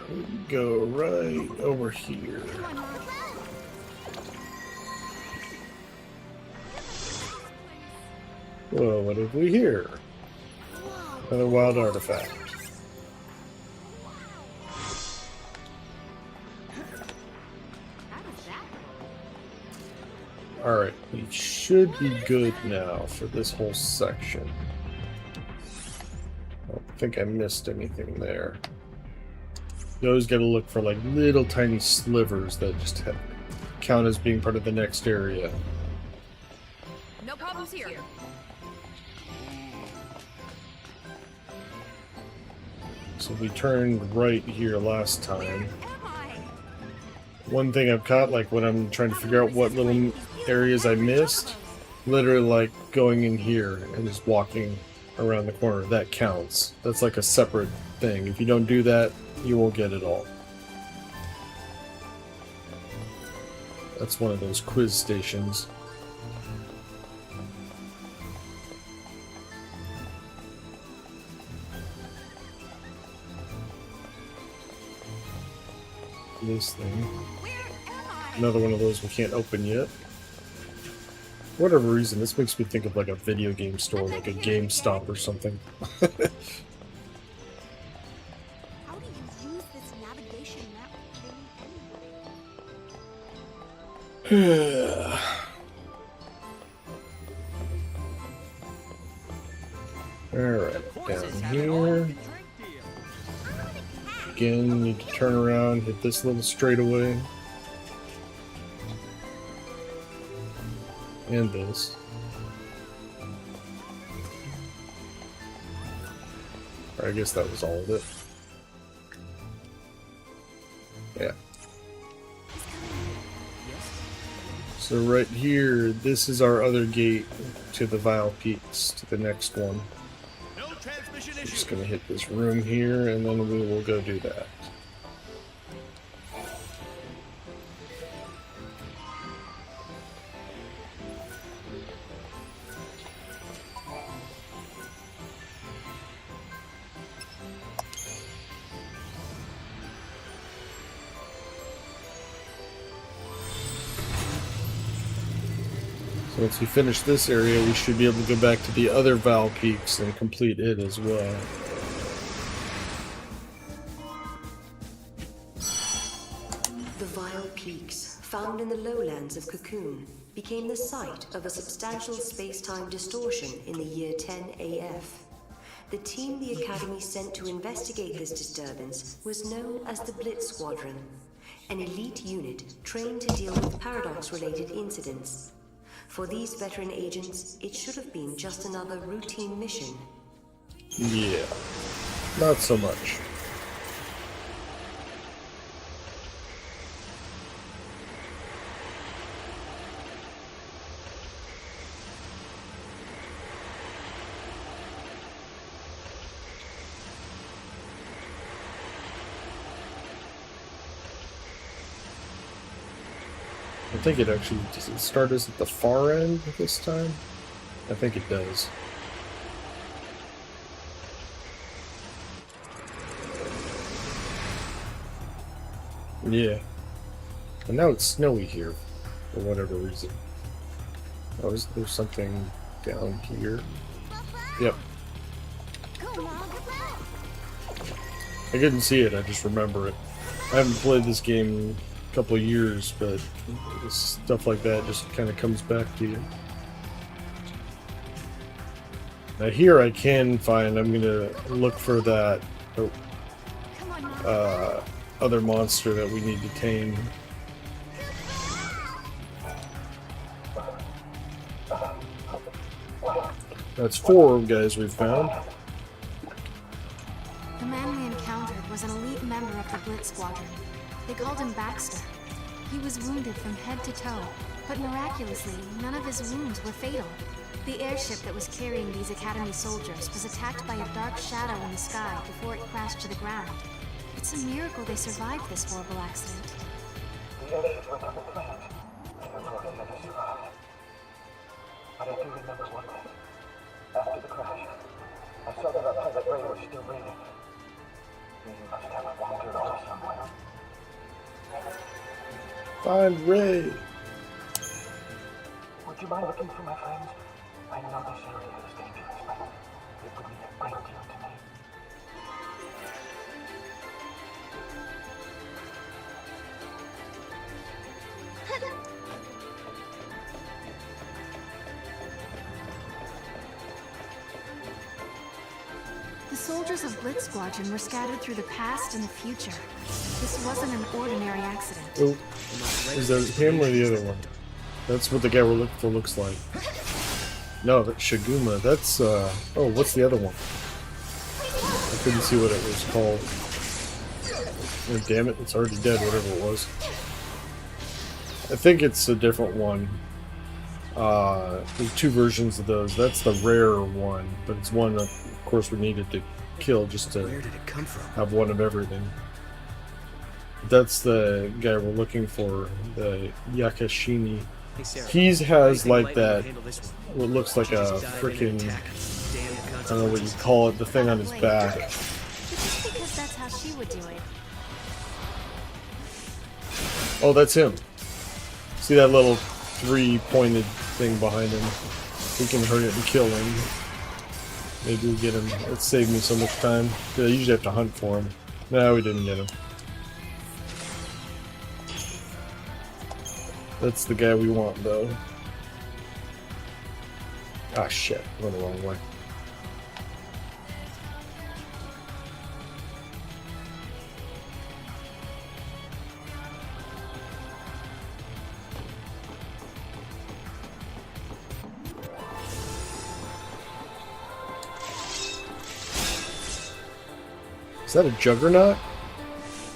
then. Go right over here. Whoa, what have we here? Another wild artifact. Alright, we should be good now for this whole section. I don't think I missed anything there. You always gotta look for like little tiny slivers that just count as being part of the next area. No problems here. So we turned right here last time. One thing I've caught, like when I'm trying to figure out what little areas I missed, literally like going in here and just walking around the corner, that counts. That's like a separate thing. If you don't do that, you won't get it all. That's one of those quiz stations. This thing. Another one of those we can't open yet. For whatever reason, this makes me think of like a video game store, like a GameStop or something. How do you use Alright, down here. Again, need to turn around, hit this little straightaway. And this. Or I guess that was all of it. Yeah. So right here, this is our other gate to the Vile Peaks, to the next one. I'm just gonna hit this room here, and then we will go do that. So once we finish this area, we should be able to go back to the other Vile Peaks and complete it as well. The Vile Peaks, found in the lowlands of Cocoon, became the site of a substantial space-time distortion in the year 10 AF. The team the Academy sent to investigate this disturbance was known as the Blitz Squadron, an elite unit trained to deal with paradox-related incidents. For these veteran agents, it should have been just another routine mission. Yeah, not so much. I think it actually, does it start us at the far end this time? I think it does. Yeah. And now it's snowy here, for whatever reason. Oh, there's something down here. Yep. I couldn't see it, I just remember it. I haven't played this game couple of years, but stuff like that just kind of comes back to you. Now here I can find, I'm gonna look for that other monster that we need to tame. That's 4 guys we've found. The man we encountered was an elite member of the Blitz Squadron. They called him Baxter. He was wounded from head to toe, but miraculously, none of his wounds were fatal. The airship that was carrying these Academy soldiers was attacked by a dark shadow in the sky before it crashed to the ground. It's a miracle they survived this horrible accident. The airship went up in flames. I'm lucky that I survived. But I do remember one thing. After the crash, I saw that our pilot Ray was still breathing. He must have wandered off somewhere. Find Ray. Would you mind looking for my friends? I know this area is dangerous, but it would mean a great deal to me. The soldiers of Blitz Squadron were scattered through the past and the future. This wasn't an ordinary accident. Oh, is that him or the other one? That's what the guy we're looking for looks like. No, that's Shiguma. That's, oh, what's the other one? I couldn't see what it was called. Oh, damn it, it's already dead, whatever it was. I think it's a different one. There's 2 versions of those. That's the rare one, but it's one that, of course, we needed to kill just to Where did it come from? have one of everything. That's the guy we're looking for, the Yakashini. Hey, Sarah, He has like lightning that, will handle this one. what looks like a Just dive in and freaking, attack. Damn the I don't know what you consequences. call it, the thing on his back. But just because that's how she would do it. Oh, that's him. See that little 3-pointed thing behind him? We can hurry it and kill him. Maybe we'll get him. It saved me so much time. I usually have to hunt for him. No, we didn't get him. That's the guy we want, though. Ah, shit. Went the wrong way. Is that a Juggernaut?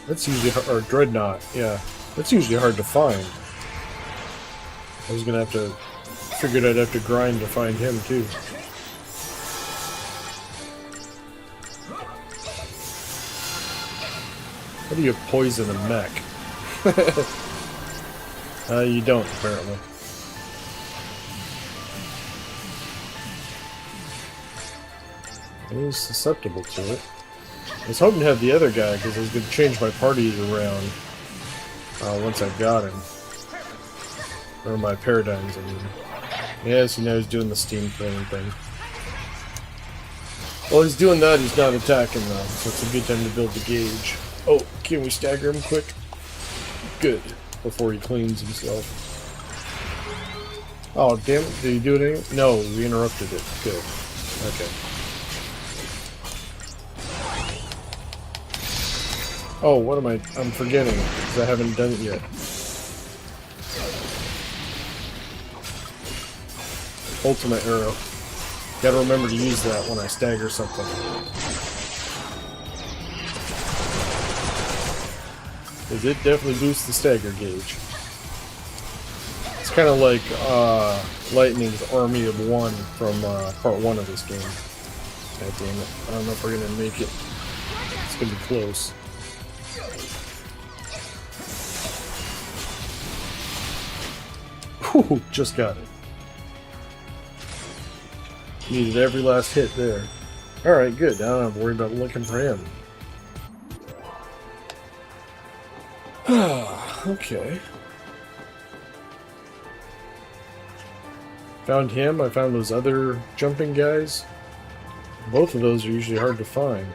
That's usually or Dreadnought, yeah. That's usually hard to find. I was gonna have to figured I'd have to grind to find him too. How do you poison a mech? You don't, apparently. He's susceptible to it. I was hoping to have the other guy, because I was going to change my party around once I got him. Or my paradigms, I mean. Yeah, so now he's doing the steam flame thing. While he's doing that, he's not attacking though, so it's a good time to build the gauge. Oh, can we stagger him quick? Good. Before he cleans himself. Oh, damn it. Did he do it anyway? No, we interrupted it. Good. Okay. Oh, what am I? I'm forgetting, because I haven't done it yet. Ultimate arrow. Gotta remember to use that when I stagger something. Because it definitely boosts the stagger gauge. It's kind of like Lightning's Army of One from part 1 of this game. God damn it. I don't know if we're gonna make it. It's gonna be close. Whew, just got it. Needed every last hit there. Alright, good. Now I don't have to worry about looking for him. Okay. Found him. I found those other jumping guys. Both of those are usually hard to find.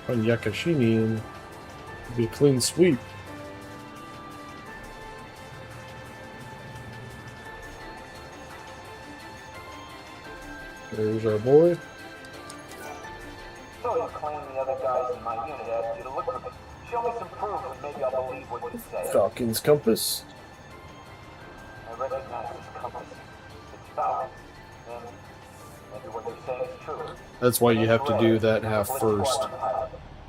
Find Yakashini and it'd be a clean sweep. There's our boy. So you claim the other guys in my unit asked you to look for me. Show me some proof and maybe I'll believe what you say. Falcon's compass. I recognize this compass. It's Falcon. And maybe what you're saying is true. That's why you have to do that half first.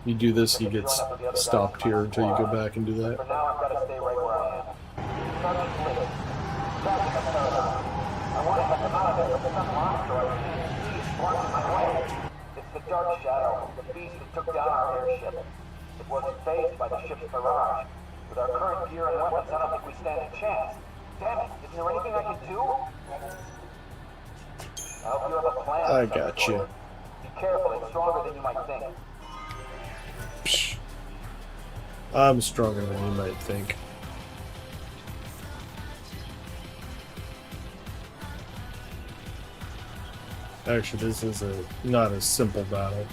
You do this, he gets stopped here until you go back and do that. For now, I've got to stay right where I am. Sergeant Bliss. Sergeant of Paradox. I want to have them out of there, but some monster I can't see is blocking my way. It's the Dark Shadow, the beast that took down our airship. It wasn't phased by the ship's barrage. With our current gear and weapons, I don't think we stand a chance. Damn it, isn't there anything I can do? I hope you have a plan. I got you. Be careful, it's stronger than you might think. Psh. I'm stronger than you might think. Actually, this is not a simple battle.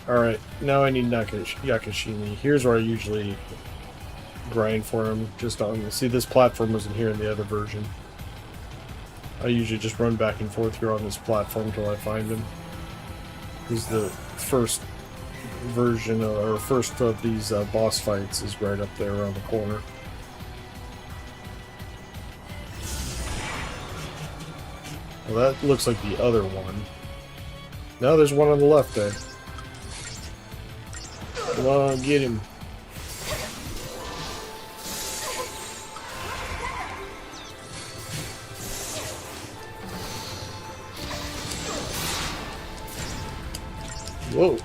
Alright, now I need Yakashini. Here's where I usually grind for him. Just on. See, this platform wasn't here in the other version. I usually just run back and forth here on this platform until I find him. He's the first version, or first of these boss fights is right up there around the corner. Well, that looks like the other one. Now there's one on the left there. Come on, get him. Whoa.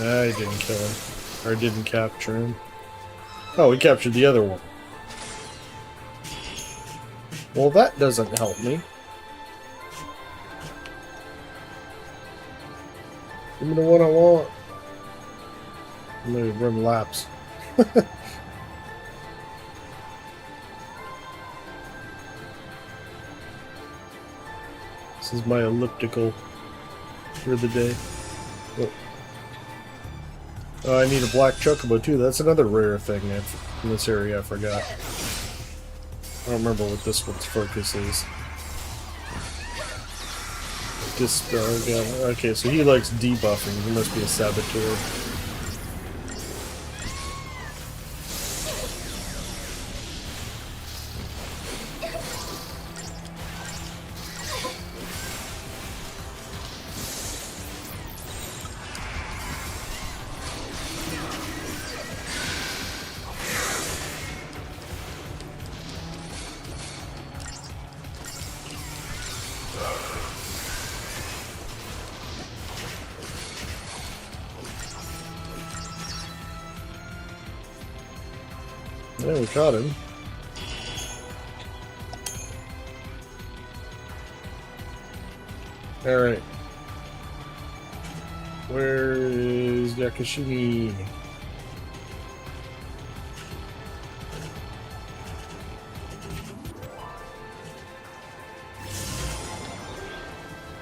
I didn't kill him. Or didn't capture him. Oh, we captured the other one. Well, that doesn't help me. Give me the one I want. I'm gonna run laps. This is my elliptical for the day. Oh. I need a black chocobo too. That's another rare thing in this area I forgot. I don't remember what this one's focus is. Dispel, yeah. Okay, so he likes debuffing. He must be a saboteur. Yeah, we caught him. Alright. Where is Yakashimi?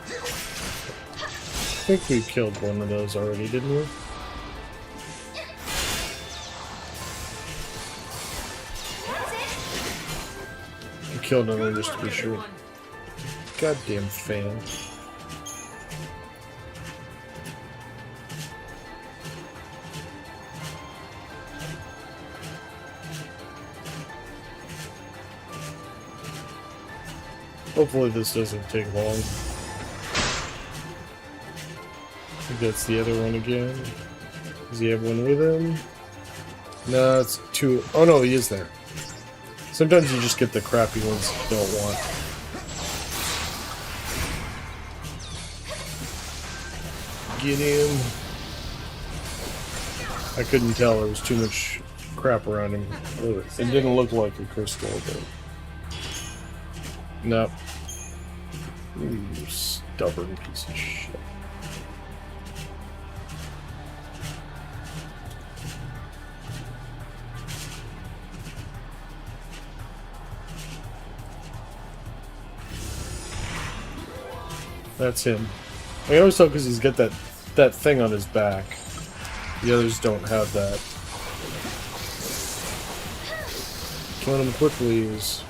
I think we killed one of those already, didn't we? We killed another just to be sure. Goddamn fan. Hopefully this doesn't take long. I think that's the other one again. Does he have one with him? No, it's two. Oh no, he is there. Sometimes you just get the crappy ones you don't want. Get him. I couldn't tell, there was too much crap around him. It didn't look like a crystal, but... Nope. You stubborn piece of shit. That's him. I always thought because he's got that thing on his back. The others don't have that. Killing him quickly is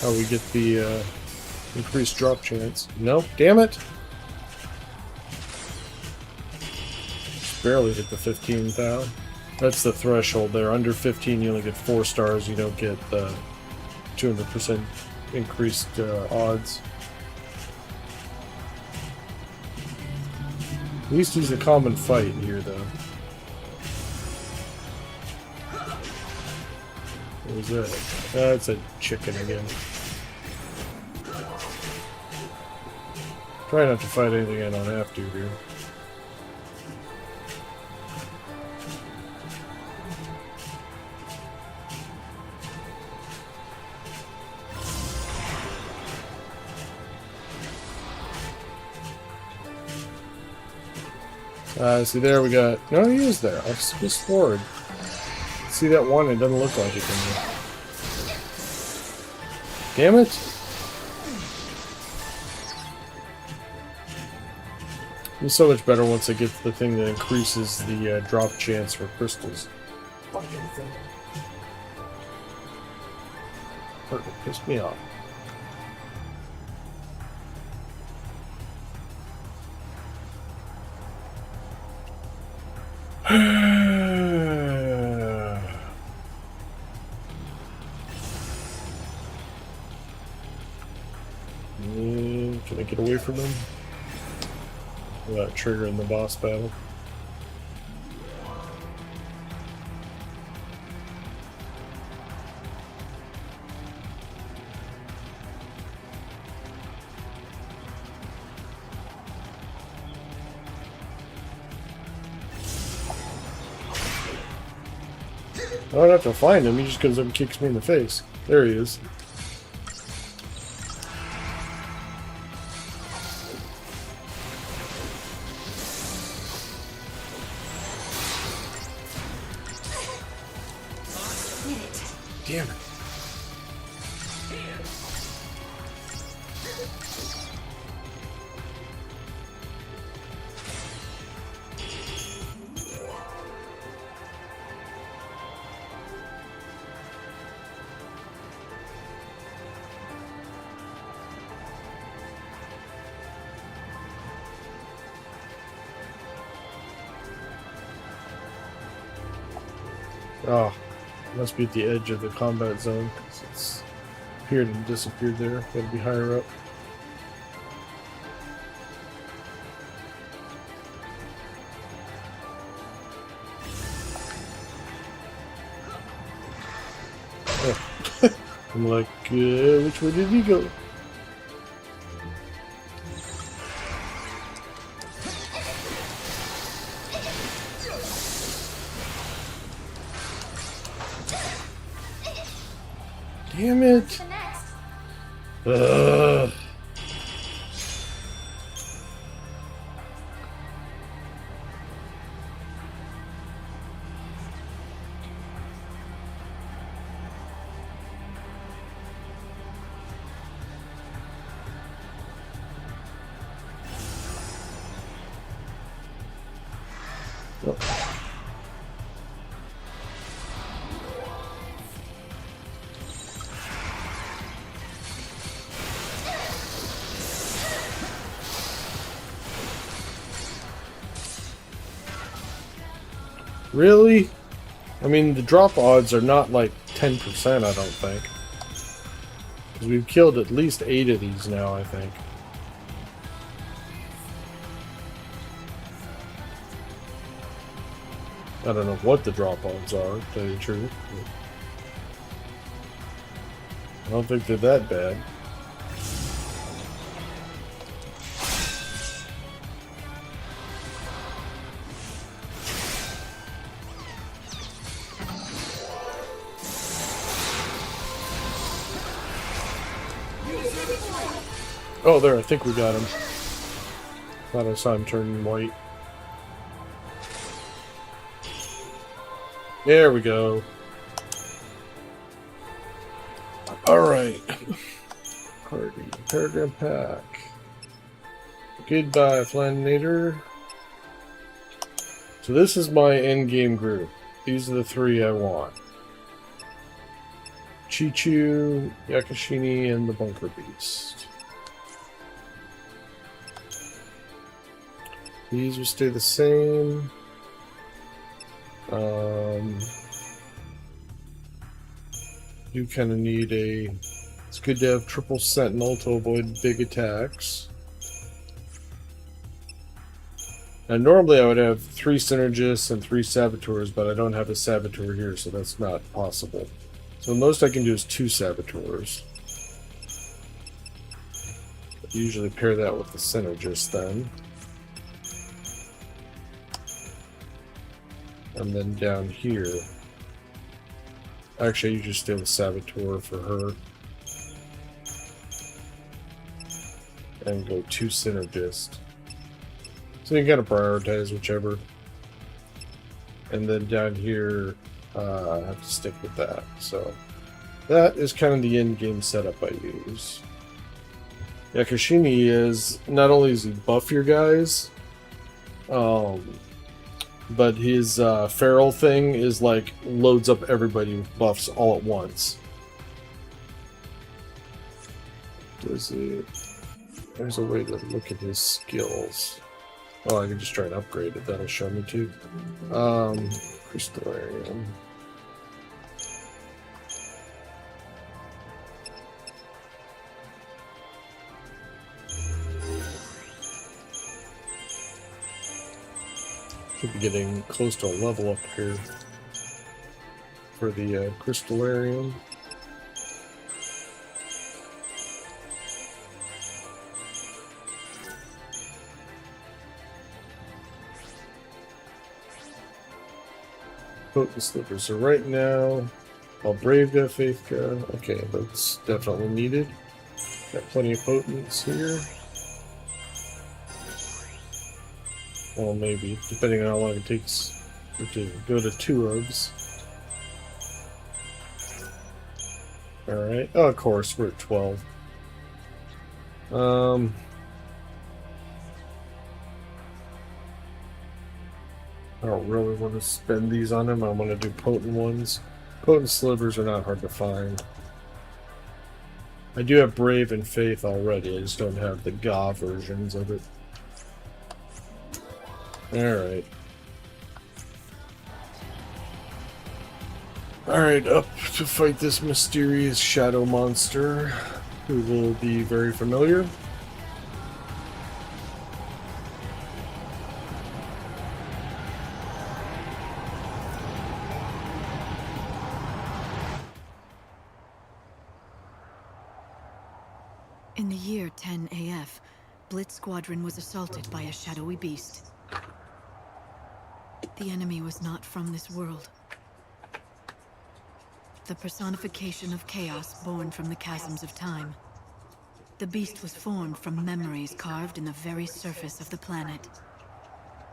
how we get the increased drop chance. Nope, damn it! Just barely hit the 15,000. That's the threshold there. Under 15 you only get 4 stars, you don't get the 200% increased odds. At least he's a common fight here, though. What was that? That's a chicken again. Try not to fight anything I don't have to here. See there we got... No, he is there. I just forward. See that one? It doesn't look like it to me. Damn it! It's so much better once I get to the thing that increases the drop chance for crystals. Perfect. Pissed me off. Can I get away from him without triggering the boss battle? I don't have to find him, he just comes up and kicks me in the face. There he is. Damn it. Oh, must be at the edge of the combat zone because it's appeared and disappeared there. Gotta be higher up. Oh. I'm like, which way did he go? Damn it! Ugh. Really? I mean, the drop odds are not like 10%, I don't think. Because we've killed at least 8 of these now, I think. I don't know what the drop odds are, to tell you the truth. I don't think they're that bad. Oh, there, I think we got him. Thought I saw him turning white. There we go. Alright. Party. Paragraph pack. Goodbye, Flaninator. So this is my endgame group. These are the 3 I want. Chichu, Yakashini, and the Bunker Beast. These will stay the same. You kind of need a... It's good to have triple sentinel to avoid big attacks. Now normally I would have 3 synergists and 3 saboteurs, but I don't have a saboteur here, so that's not possible. So the most I can do is 2 saboteurs. Usually pair that with the synergist then. And then down here, actually you just do the saboteur for her. And go 2 synergist. So you gotta prioritize whichever. And then down here, I have to stick with that. So that is kind of the end game setup I use. Yakashini is, not only does he buff your guys, but his feral thing is like loads up everybody with buffs all at once. Does it? There's a way to look at his skills. Oh, I can just try and upgrade it. That'll show me too. Crystallarium. Should be getting close to a level up here for the Crystallarium. Potent Slippers. So right now, I'll Brave Guy, Faith Guy. Okay, that's definitely needed. Got plenty of potents here. Well, maybe, depending on how long it takes to go to 2 Ugs. Alright. Oh, of course, we're at 12. I don't really want to spend these on him. I want to do potent ones. Potent slivers are not hard to find. I do have Brave and Faith already. I just don't have the Ga versions of it. Alright. Alright, up to fight this mysterious shadow monster, who will be very familiar. In the year 10 AF, Blitz Squadron was assaulted by a shadowy beast. The enemy was not from this world. The personification of chaos born from the chasms of time. The beast was formed from memories carved in the very surface of the planet.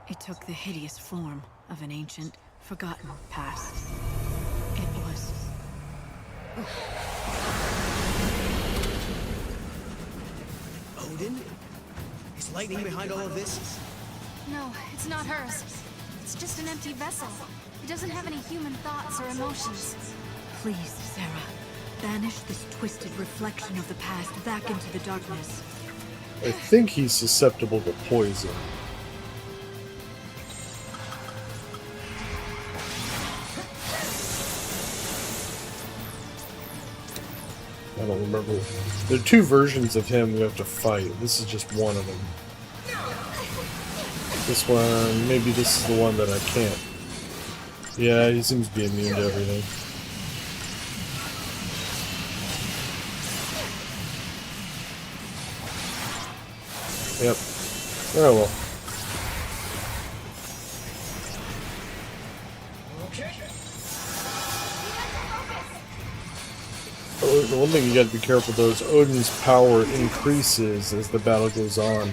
It took the hideous form of an ancient, forgotten past. It was... Odin? Is lightning behind all of this? No, it's not hers. It's just an empty vessel. It doesn't have any human thoughts or emotions. Please, Sarah. Banish this twisted reflection of the past back into the darkness. I think he's susceptible to poison. I don't remember. There are two versions of him we have to fight. This is just one of them. This one, maybe this is the one that I can't. Yeah, he seems to be immune to everything. Yep. Oh well. Oh, the one thing you gotta be careful though is Odin's power increases as the battle goes on.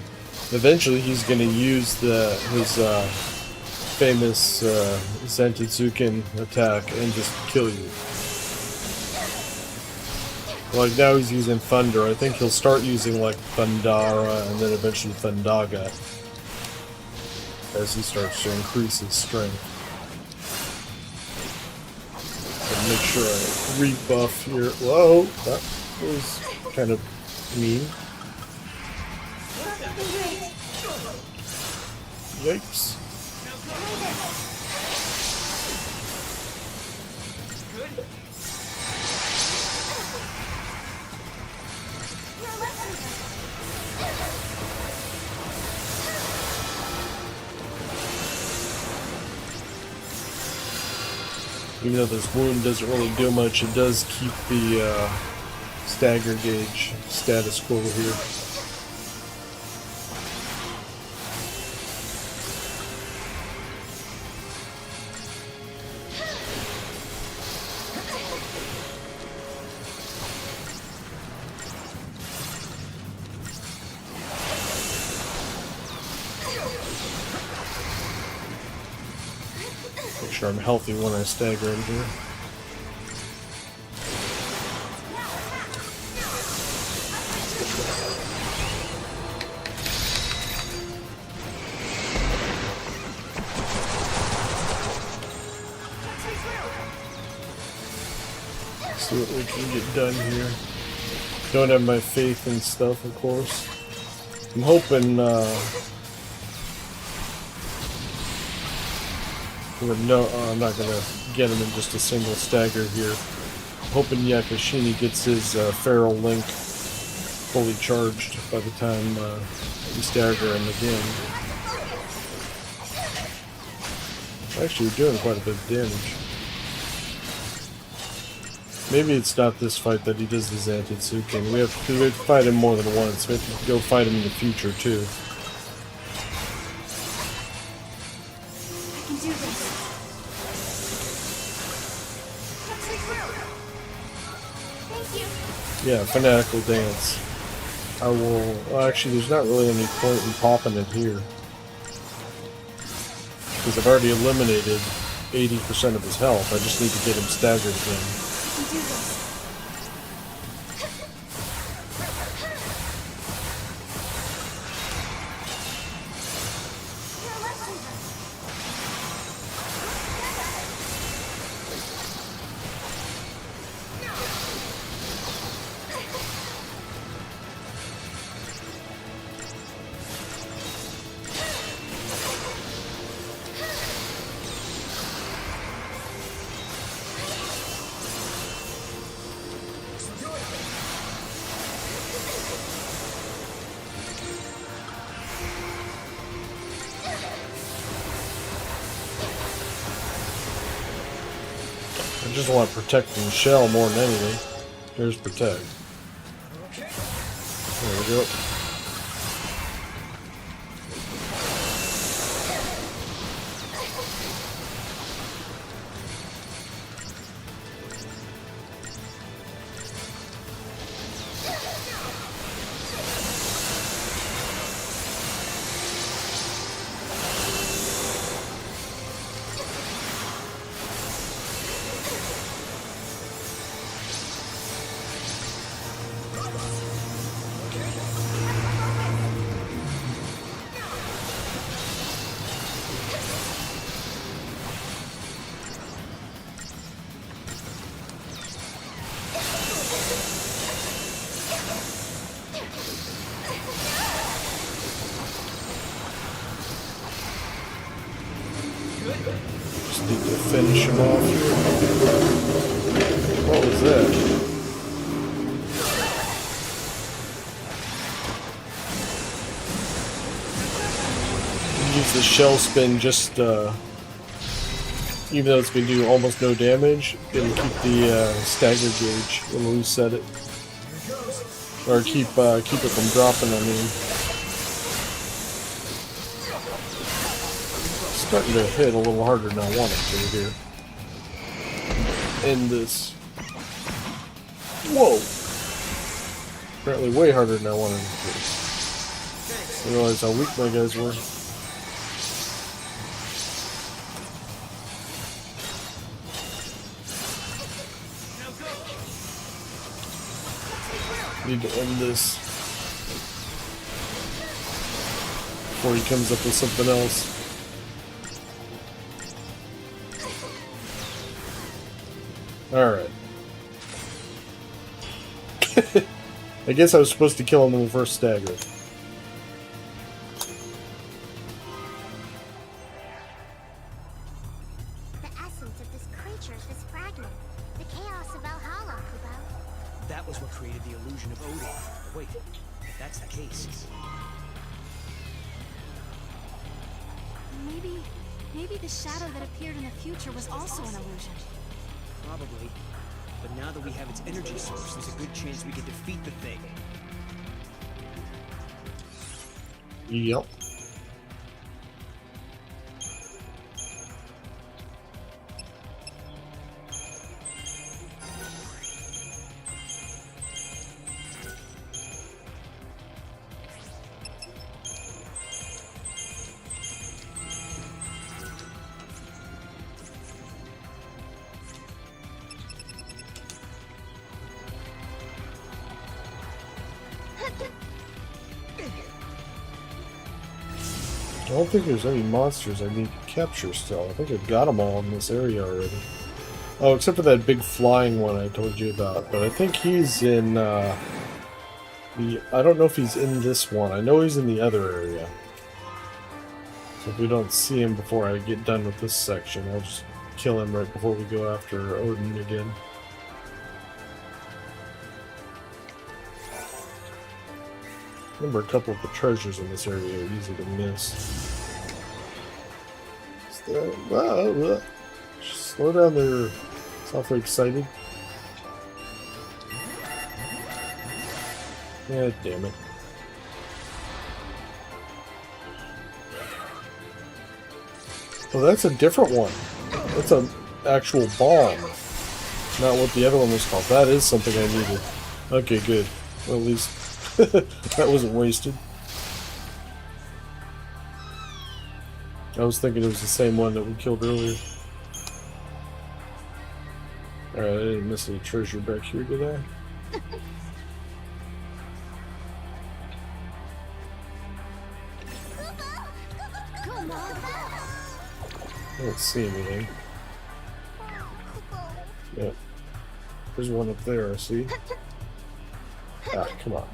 Eventually he's gonna use his famous Zentizuken attack and just kill you. Like now he's using Thunder. I think he'll start using like Thundara and then eventually Thundaga as he starts to increase his strength. And make sure I rebuff here. Whoa, that was kind of mean. Yikes. Even though this wound doesn't really do much, it does keep the stagger gauge status quo here. Make sure I'm healthy when I stagger in here. See what we can get done here. Don't have my faith in stuff, of course. I'm hoping, no, I'm not gonna get him in just a single stagger here. I'm hoping Yakashini gets his Feral Link fully charged by the time we stagger him again. Actually, we're doing quite a bit of damage. Maybe it's not this fight that he does the Zantitsuken. We have to fight him more than once. We have to go fight him in the future too. I can do this. Thank you. Yeah, Fanatical Dance. I will... Well, actually, there's not really any point in popping it here. Because I've already eliminated 80% of his health. I just need to get him staggered again. I can do this. I just want to protect the shell more than anything. Here's protect. There we go. Just need to finish him off here. What was that? Use the shell spin just, even though it's going to do almost no damage, it'll keep the stagger gauge when we set it. Or keep it from dropping, I mean. Starting to hit a little harder than I want it to here. End this. Whoa! Apparently way harder than I wanted it to. I realize how weak my guys were. Need to end this before he comes up with something else. Alright. I guess I was supposed to kill him in the first stagger. The essence of this creature is this fragment. The chaos of Valhalla, Kubo. That was what created the illusion of Odin. Wait, if that's the case. Maybe the shadow that appeared in the future was also an illusion. Probably. But now that we have its energy source, there's a good chance we can defeat the thing. Yep. I don't think there's any monsters I need to capture still. I think I've got them all in this area already. Oh, except for that big flying one I told you about. But I think he's in, I don't know if he's in this one. I know he's in the other area. So if we don't see him before I get done with this section, I'll just kill him right before we go after Odin again. Remember, a couple of the treasures in this area are easy to miss. Slow down there. It's awfully exciting. Yeah, damn it. Oh, that's a different one. That's an actual bomb. Not what the other one was called. That is something I needed. Okay, good. Well, at least that wasn't wasted. I was thinking it was the same one that we killed earlier. Alright, I didn't miss any treasure back here, did I? I don't see anything. Yeah. There's one up there, I see. Ah, come on.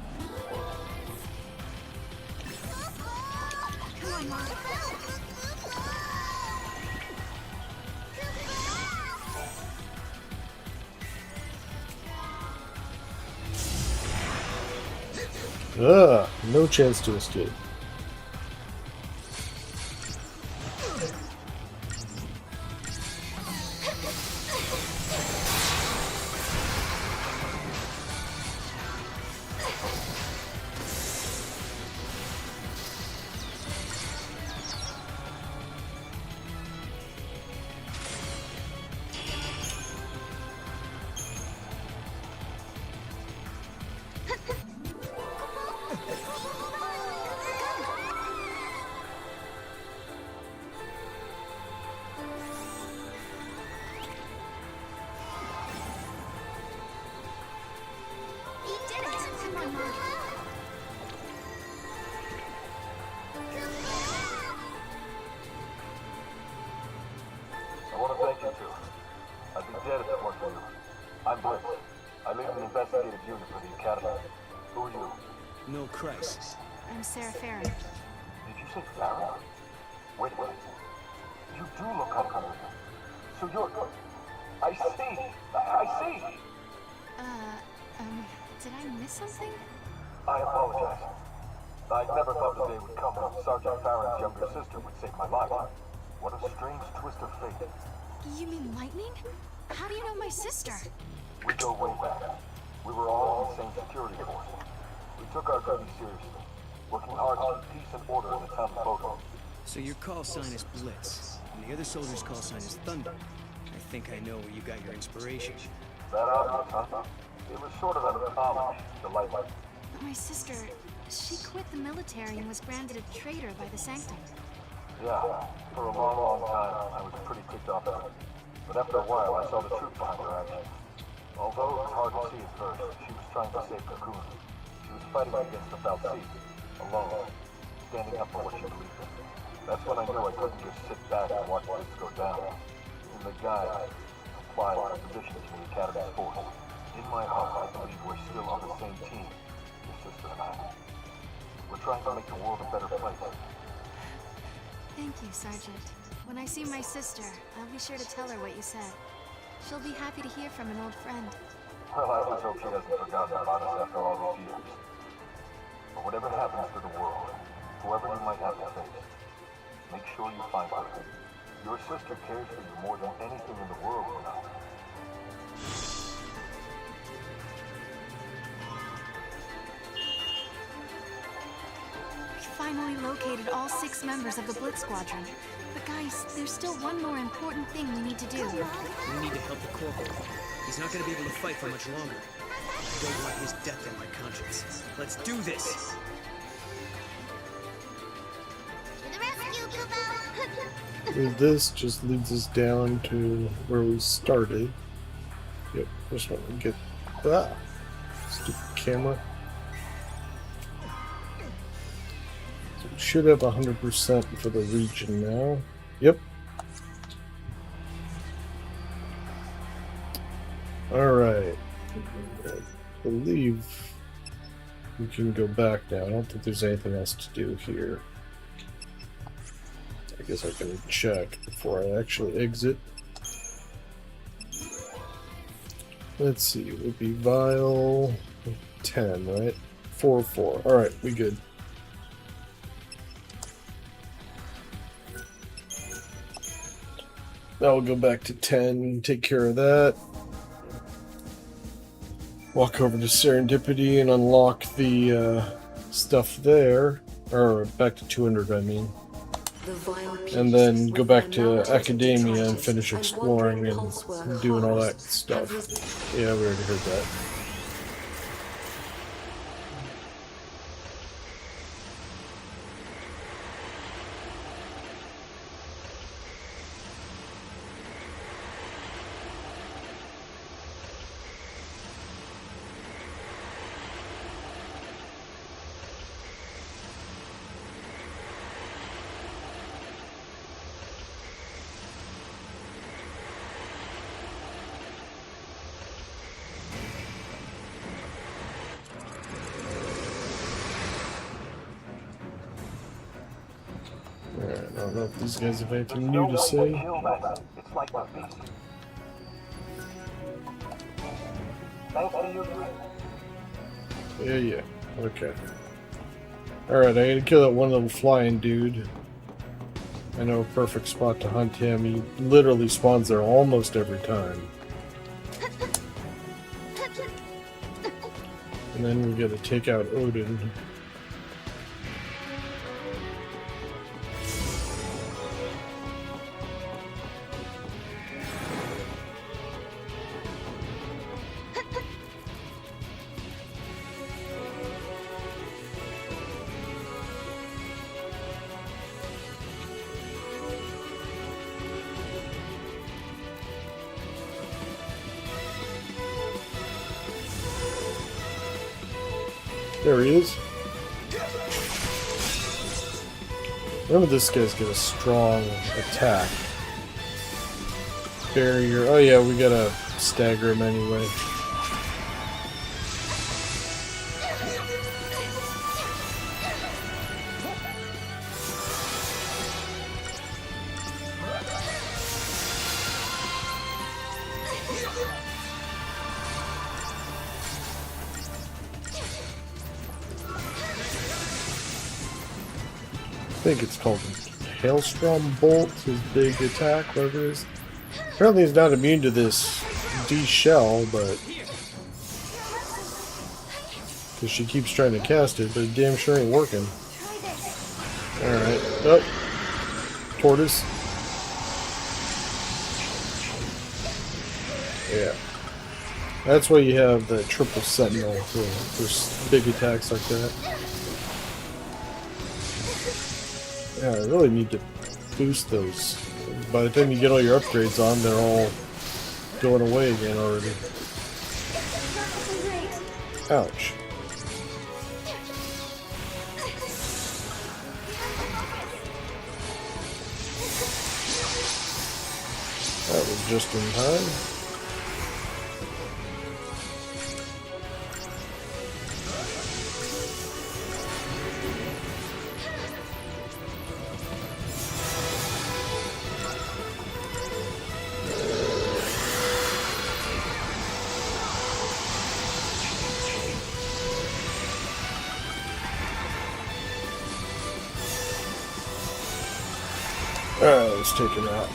Ugh. No chance to escape. He did it! Come on, Mom. I want to thank you two. I'd be dead if it weren't for you. I'm Blitz. I lead an investigative unit for the Academy. Who are you? No Christ. I'm Sarah Farron. Did you say Farron? Wait. You do look unfamiliar. So you're... I see! Did I miss something? I apologize. I never thought the day would come when Sergeant Farron's younger sister would save my life. What a strange twist of fate. You mean Lightning? How do you know my sister? We go way back. We were all in the same security force. We took our duty seriously, working hard to keep peace and order in the town of Bodo. So your call sign is Blitz, and the other soldier's call sign is Thunder. I think I know where you got your inspiration. That obvious, huh? It was sort of an homage to Lightning. But my sister, she quit the military and was branded a traitor by the Sanctum. Yeah, for a long time, I was pretty ticked off at her. But after a while, I saw the truth behind her actions. Although it was hard to see at first, she was trying to save Cocoon. She was fighting against the Fal'Cie, alone, standing up for what she believed in. That's when I knew I couldn't just sit back and watch this go down. In the guise, applied for positions in the Academy's force. In my heart, I believe we're still on the same team, your sister and I. We're trying to make the world a better place. Thank you, Sergeant. When I see my sister, I'll be sure to tell her what you said. She'll be happy to hear from an old friend. Well, I just hope she hasn't forgotten about us after all these years. But whatever happens to the world, whoever you might have to face, make sure you find her. Your sister cares for you more than anything in the world, you know. We finally located all 6 members of the Blitz Squadron. But guys, there's still one more important thing we need to do. We need to help the corporal. He's not gonna be able to fight for much longer. I don't want his death on my conscience. Let's do this! To the rescue, Kubo! Well, this just leads us down to where we started. Yep, just want to get that stupid camera. So we should have 100% for the region now. Yep. Alright. I believe we can go back now. I don't think there's anything else to do here. I guess I can check before I actually exit. Let's see, it would be vial 10, right? 4. Alright, we good. Now we'll go back to 10, take care of that. Walk over to Serendipity and unlock the stuff there. Or back to 200, I mean. And then go back to Academia and finish exploring and doing all that stuff. Yeah, we already heard that. I don't know if these guys have anything new to say. It's like a beast. Thanks to you. Yeah, okay. Alright, I gotta kill that one little flying dude. I know a perfect spot to hunt him. He literally spawns there almost every time. And then we gotta take out Odin. There he is. Remember, this guy's got a strong attack. Barrier. Oh yeah, we gotta stagger him anyway. I think it's called Hailstorm Bolt, his big attack, whatever it is. Apparently he's not immune to this D-shell, but... because she keeps trying to cast it, but it damn sure ain't working. Alright. Oh. Tortoise. Yeah. That's why you have the triple sentinel for big attacks like that. Yeah, I really need to boost those. By the time you get all your upgrades on, they're all going away again already. Ouch. That was just in time. Alright, let's take him out.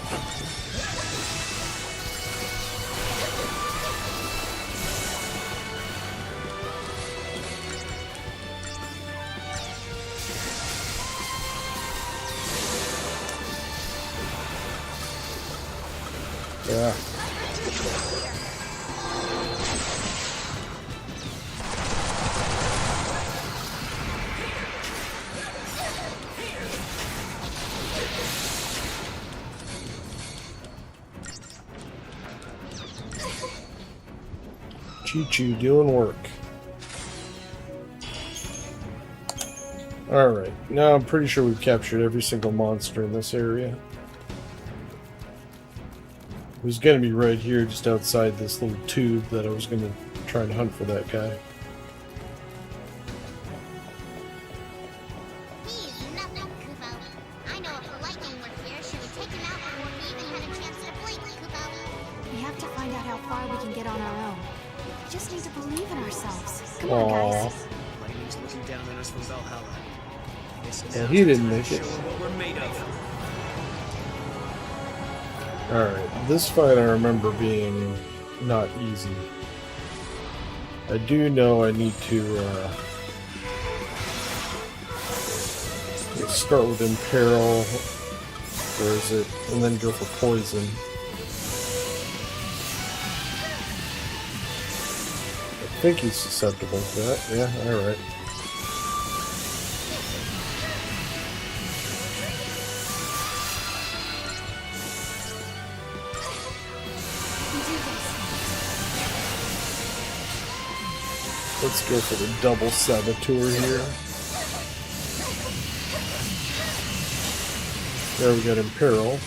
Yeah. Choo-choo doing work. Alright, now I'm pretty sure we've captured every single monster in this area. It was gonna be right here, just outside this little tube that I was gonna try and hunt for that guy. We have to find out how far we can get on our own. We just need to believe in ourselves. Come on, guys. Lightning's looking down on us from Valhalla. Well, he didn't make it. Show her what we're made of. Alright, this fight I remember being not easy. I do know I need to start with Imperil, where is it, and then go for Poison. I think he's susceptible to that. Yeah, alright. Let's go for the double saboteur here. There we got Imperil.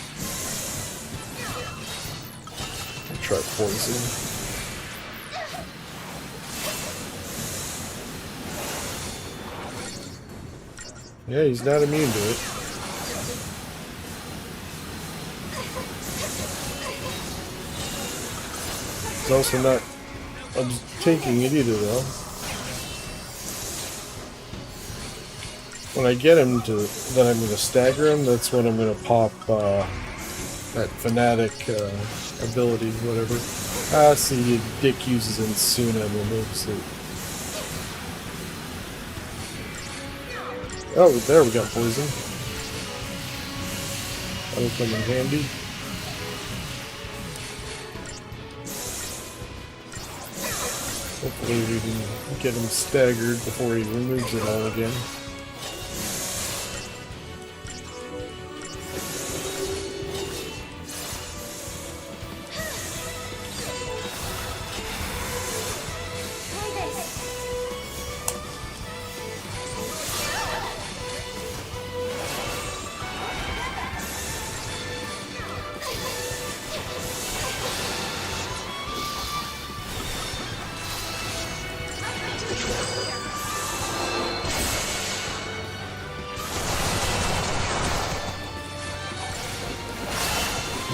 Try Poison. Yeah, he's not immune to it. He's also not taking it either, though. when I get him to, then I'm going to stagger him. That's when I'm going to pop that fanatic ability, whatever. Ah, see, Dick uses Insuna and removes it. Oh, there we got poison. That'll come in handy. Hopefully we can get him staggered before he removes it all again.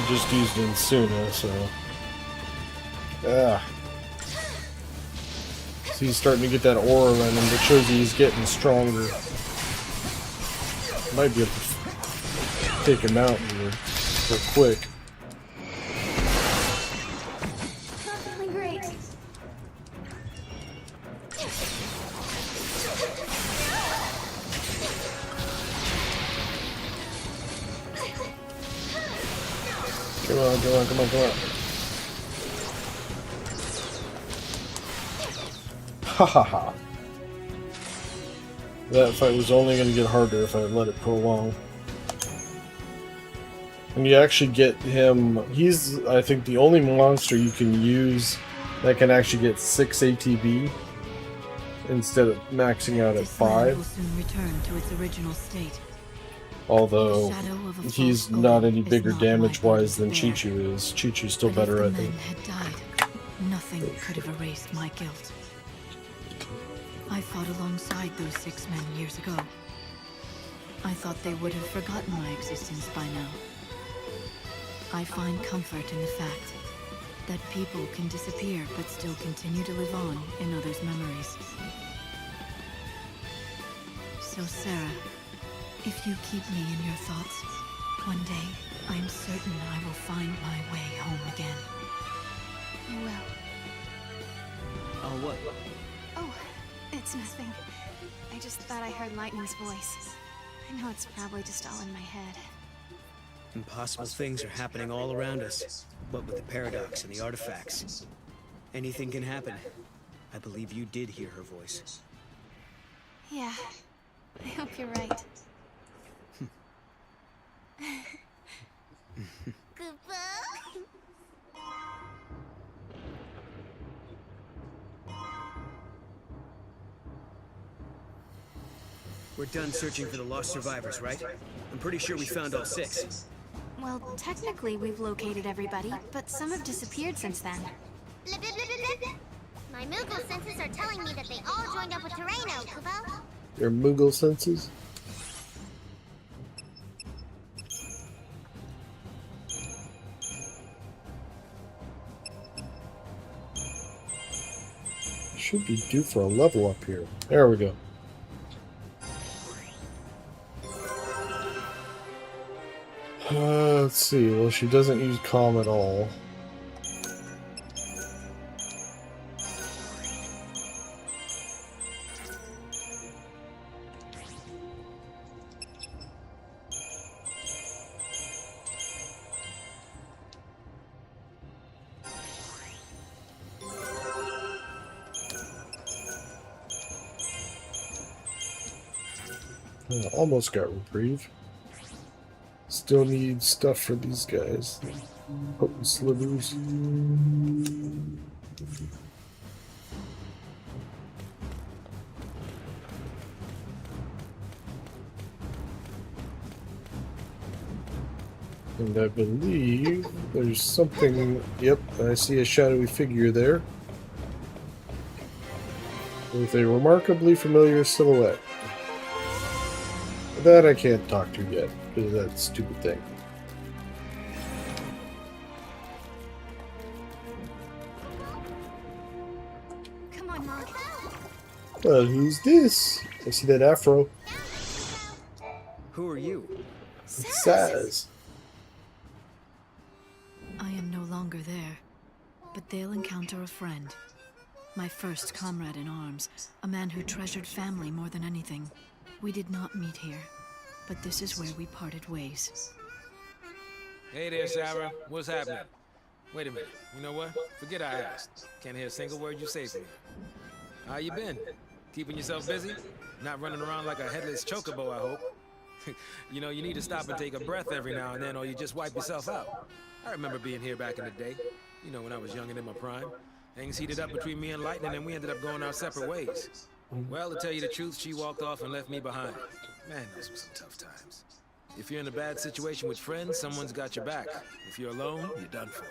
Just used Insuna, so... Ah. So he's starting to get that aura in him that shows he's getting stronger. Might be able to take him out here real quick. Not feeling great. Come on, come on, come on, come on. Ha ha ha. That fight was only going to get harder if I let it prolong. And you actually get him, he's, I think, the only monster you can use that can actually get 6 ATB instead of maxing out at 5. Will soon return to its original state. Although, The shadow of a he's false not god any is bigger not damage-wise than likely to Chi-Chu is. Chi-Chu's still But if better, I the think. men had died, nothing could have erased my guilt. I fought alongside those 6 men years ago. I thought they would have forgotten my existence by now. I find comfort in the fact that people can disappear but still continue to live on in others' memories. So Sarah, if you keep me in your thoughts, one day I'm certain I will find my way home again. You will. Oh, what? Oh, it's nothing. I just thought I heard Lightning's voice. I know it's probably just all in my head. Impossible things are happening all around us. What with the paradox and the artifacts. Anything can happen. I believe you did hear her voice. Yeah, I hope you're right. We're done searching for the lost survivors, right? I'm pretty sure we found all 6. Well, technically we've located everybody, but some have disappeared since then. Blip, blip, blip, blip, blip. My Moogle senses are telling me that they all joined up with Terreno, Kubo. Your Moogle senses? Should be due for a level up here. There we go. Let's see. Well, she doesn't use calm at all. Almost got reprieve. Still need stuff for these guys. Potent slivers. And I believe there's something. Yep, I see a shadowy figure there. With a remarkably familiar silhouette. That I can't talk to yet, because of that stupid thing. Come on, Mog. Well, who's this? I see that afro. Who are you? Says. I am no longer there, but they'll encounter a friend. My first comrade in arms, a man who treasured family more than anything. We did not meet here, but this is where we parted ways. Hey there, Sarah. What's happening? Wait a minute. You know what? Forget I asked. Can't hear a single word you say from me. How you been? Keeping yourself busy? Not running around like a headless chocobo, I hope. You know, you need to stop and take a breath every now and then, or you just wipe yourself out. I remember being here back in the day. You know, when I was young and in my prime. Things heated up between me and Lightning, and we ended up going our separate ways. Well, to tell you the truth, she walked off and left me behind. Man, those were some tough times. If you're in a bad situation with friends, someone's got your back. If you're alone, you're done for.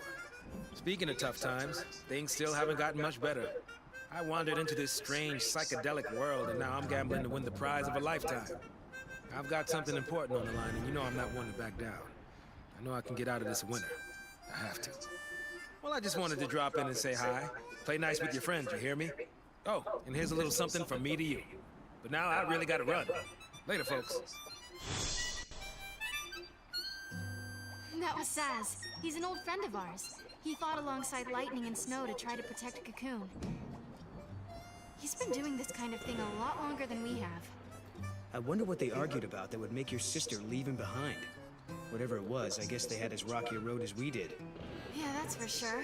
Speaking of tough times, things still haven't gotten much better. I wandered into this strange psychedelic world, and now I'm gambling to win the prize of a lifetime. I've got something important on the line, and you know I'm not one to back down. I know I can get out of this winner. I have to. Well, I just wanted to drop in and say hi. Play nice with your friends, you hear me? Oh, and here's a little something from me to you. But now I really gotta run. Later, folks. That was Saz. He's an old friend of ours. He fought alongside Lightning and Snow to try to protect Cocoon. He's been doing this kind of thing a lot longer than we have. I wonder what they argued about that would make your sister leave him behind. Whatever it was, I guess they had as rocky a road as we did. Yeah, that's for sure.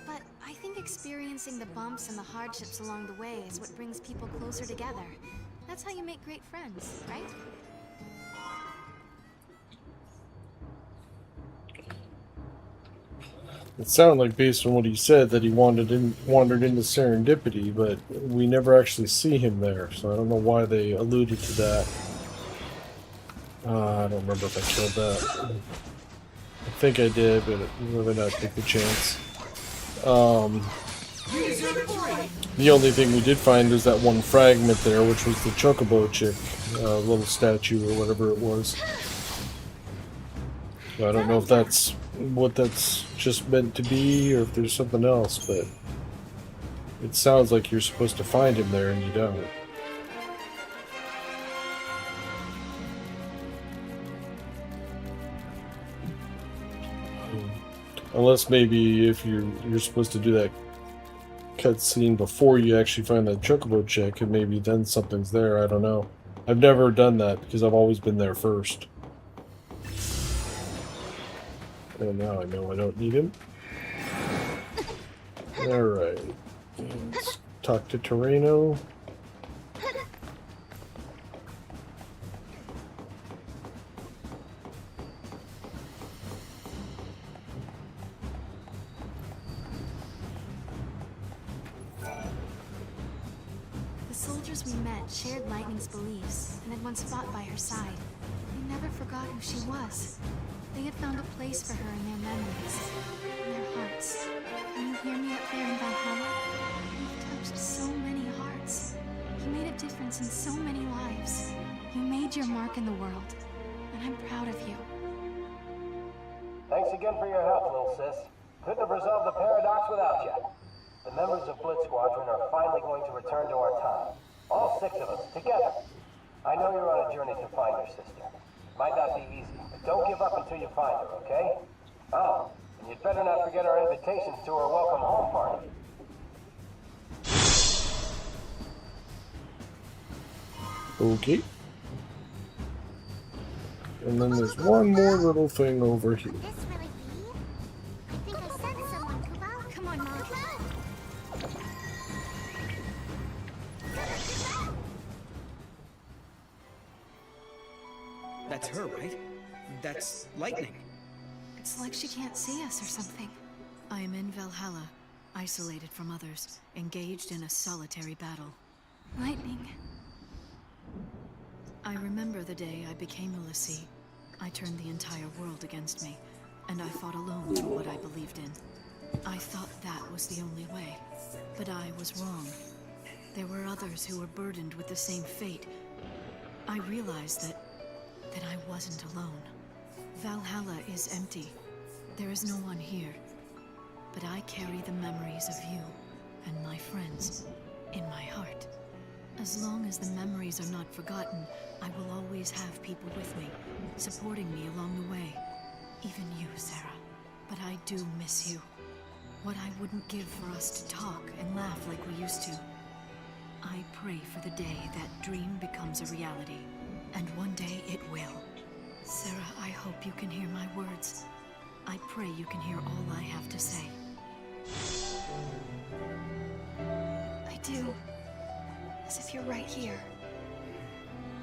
But I think experiencing the bumps and the hardships along the way is what brings people closer together. That's how you make great friends, right? It sounded like, based on what he said, that he wandered into Serendipity, but we never actually see him there, so I don't know why they alluded to that. I don't remember if I killed that. I think I did, but I'm really not take the chance. The only thing we did find was that one fragment there, which was the Chocobo chick, little statue or whatever it was. So I don't know if that's what that's just meant to be, or if there's something else, but it sounds like you're supposed to find him there and you don't. Unless maybe if you're supposed to do that cutscene before you actually find that Chocobo chick, and maybe then something's there. I don't know. I've never done that because I've always been there first. And now I know I don't need him. Alright. Let's talk to Terreno. The soldiers we met shared Lightning's beliefs and had once fought by her side. They never forgot who she was. They had found a place for her in their memories, in their hearts. Can you hear me up there in Valhalla? You've touched so many hearts. You made a difference in so many lives. You made your mark in the world, and I'm proud of you. Thanks again for your help, little sis. Couldn't have resolved the paradox without you. The members of Blitz Squadron are finally going to return to our time. All 6 of us, together. I know you're on a journey to find your sister. Might not be easy, but don't give up until you find her, okay? Oh, and you'd better not forget our invitations to our welcome home party. Okay. And then there's one more little thing over here. This really be? I think I sent someone, Kubo. Come on, Mom. That's her, right? That's Lightning. It's like she can't see us or something. I am in Valhalla, isolated from others, engaged in a solitary battle. Lightning. I remember the day I became a Lassie. I turned the entire world against me, and I fought alone for what I believed in. I thought that was the only way, but I was wrong. There were others who were burdened with the same fate. I realized that I wasn't alone. Valhalla is empty. There is no one here. But I carry the memories of you and my friends in my heart. As long as the memories are not forgotten, I will always have people with me, supporting me along the way. Even you, Sarah. But I do miss you. What I wouldn't give for us to talk and laugh like we used to. I pray for the day that dream becomes a reality. And one day it will. Sarah, I hope you can hear my words. I pray you can hear all I have to say. I do. As if you're right here.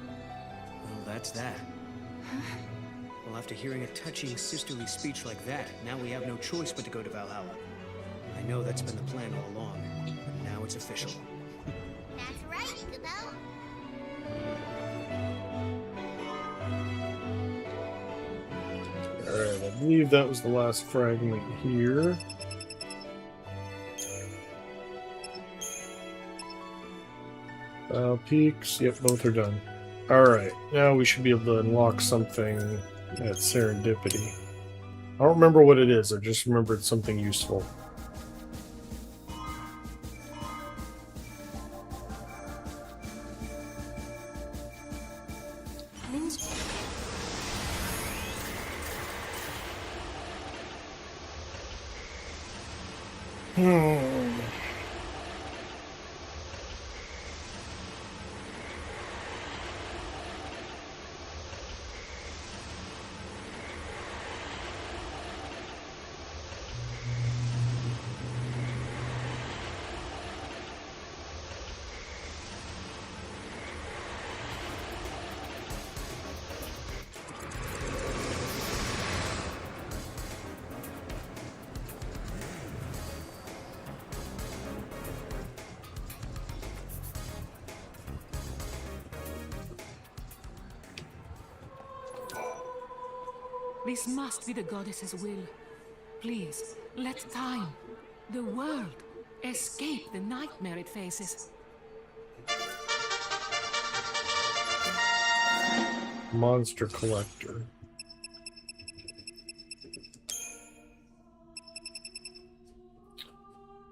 Well, that's that. Well, after hearing a touching sisterly speech like that, now we have no choice but to go to Valhalla. I know that's been the plan all along, but now it's official. That's right, Ikubo. Alright, I believe that was the last fragment here. Peaks, yep, both are done. Alright, now we should be able to unlock something at Serendipity. I don't remember what it is, I just remembered something useful. This must be the goddess's will. Please, let time, the world, escape the nightmare it faces. Monster Collector.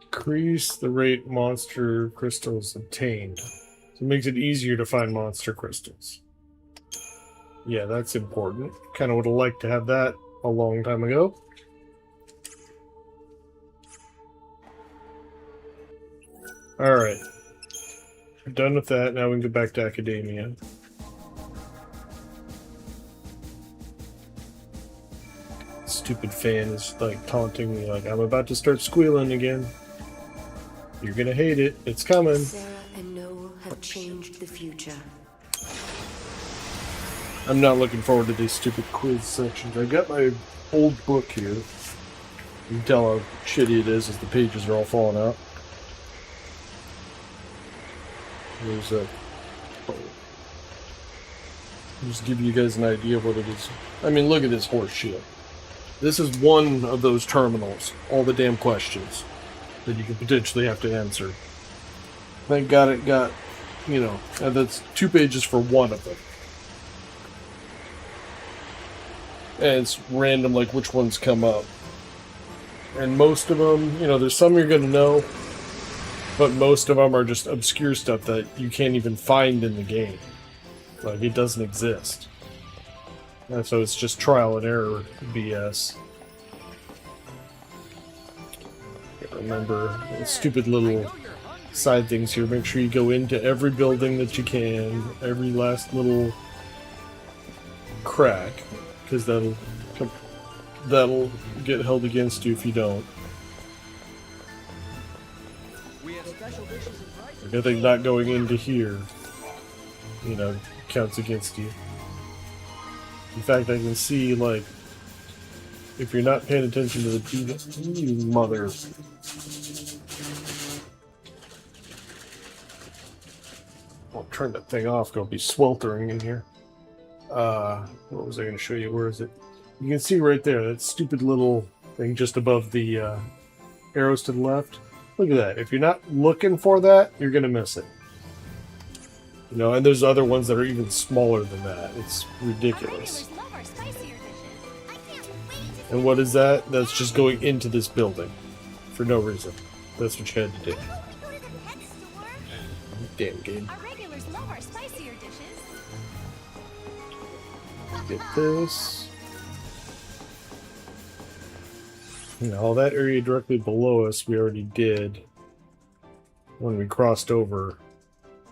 Increase the rate monster crystals obtained. So it makes it easier to find monster crystals. Yeah, that's important. Kind of would have liked to have that a long time ago. Alright. We're done with that. Now we can go back to Academia. Stupid fan is like taunting me like I'm about to start squealing again. You're gonna hate it. It's coming. Sarah and Noel have changed the future. I'm not looking forward to these stupid quiz sections. I got my old book here. You can tell how shitty it is as the pages are all falling out. There's a... just give you guys an idea of what it is. I mean, look at this horse shit. This is one of those terminals. All the damn questions that you could potentially have to answer. Thank God it got, you know, and that's 2 pages for one of them. And it's random, like, which ones come up. And most of them, you know, there's some you're going to know, but most of them are just obscure stuff that you can't even find in the game. Like, it doesn't exist. And so it's just trial and error BS. Remember, stupid little side things here. Make sure you go into every building that you can, every last little crack. Because that'll get held against you if you don't. Like, I think not going into here, you know, counts against you. In fact, I can see, like, if you're not paying attention to the TV, you mother. I'll turn that thing off. It'll be sweltering in here. What was I going to show you? Where is it? You can see right there, that stupid little thing just above the arrows to the left. Look at that. If you're not looking for that, you're going to miss it. You know, and there's other ones that are even smaller than that. It's ridiculous. And what is that? That's just going into this building. For no reason. That's what you had to do. Damn game. Get this. All that area directly below us we already did when we crossed over.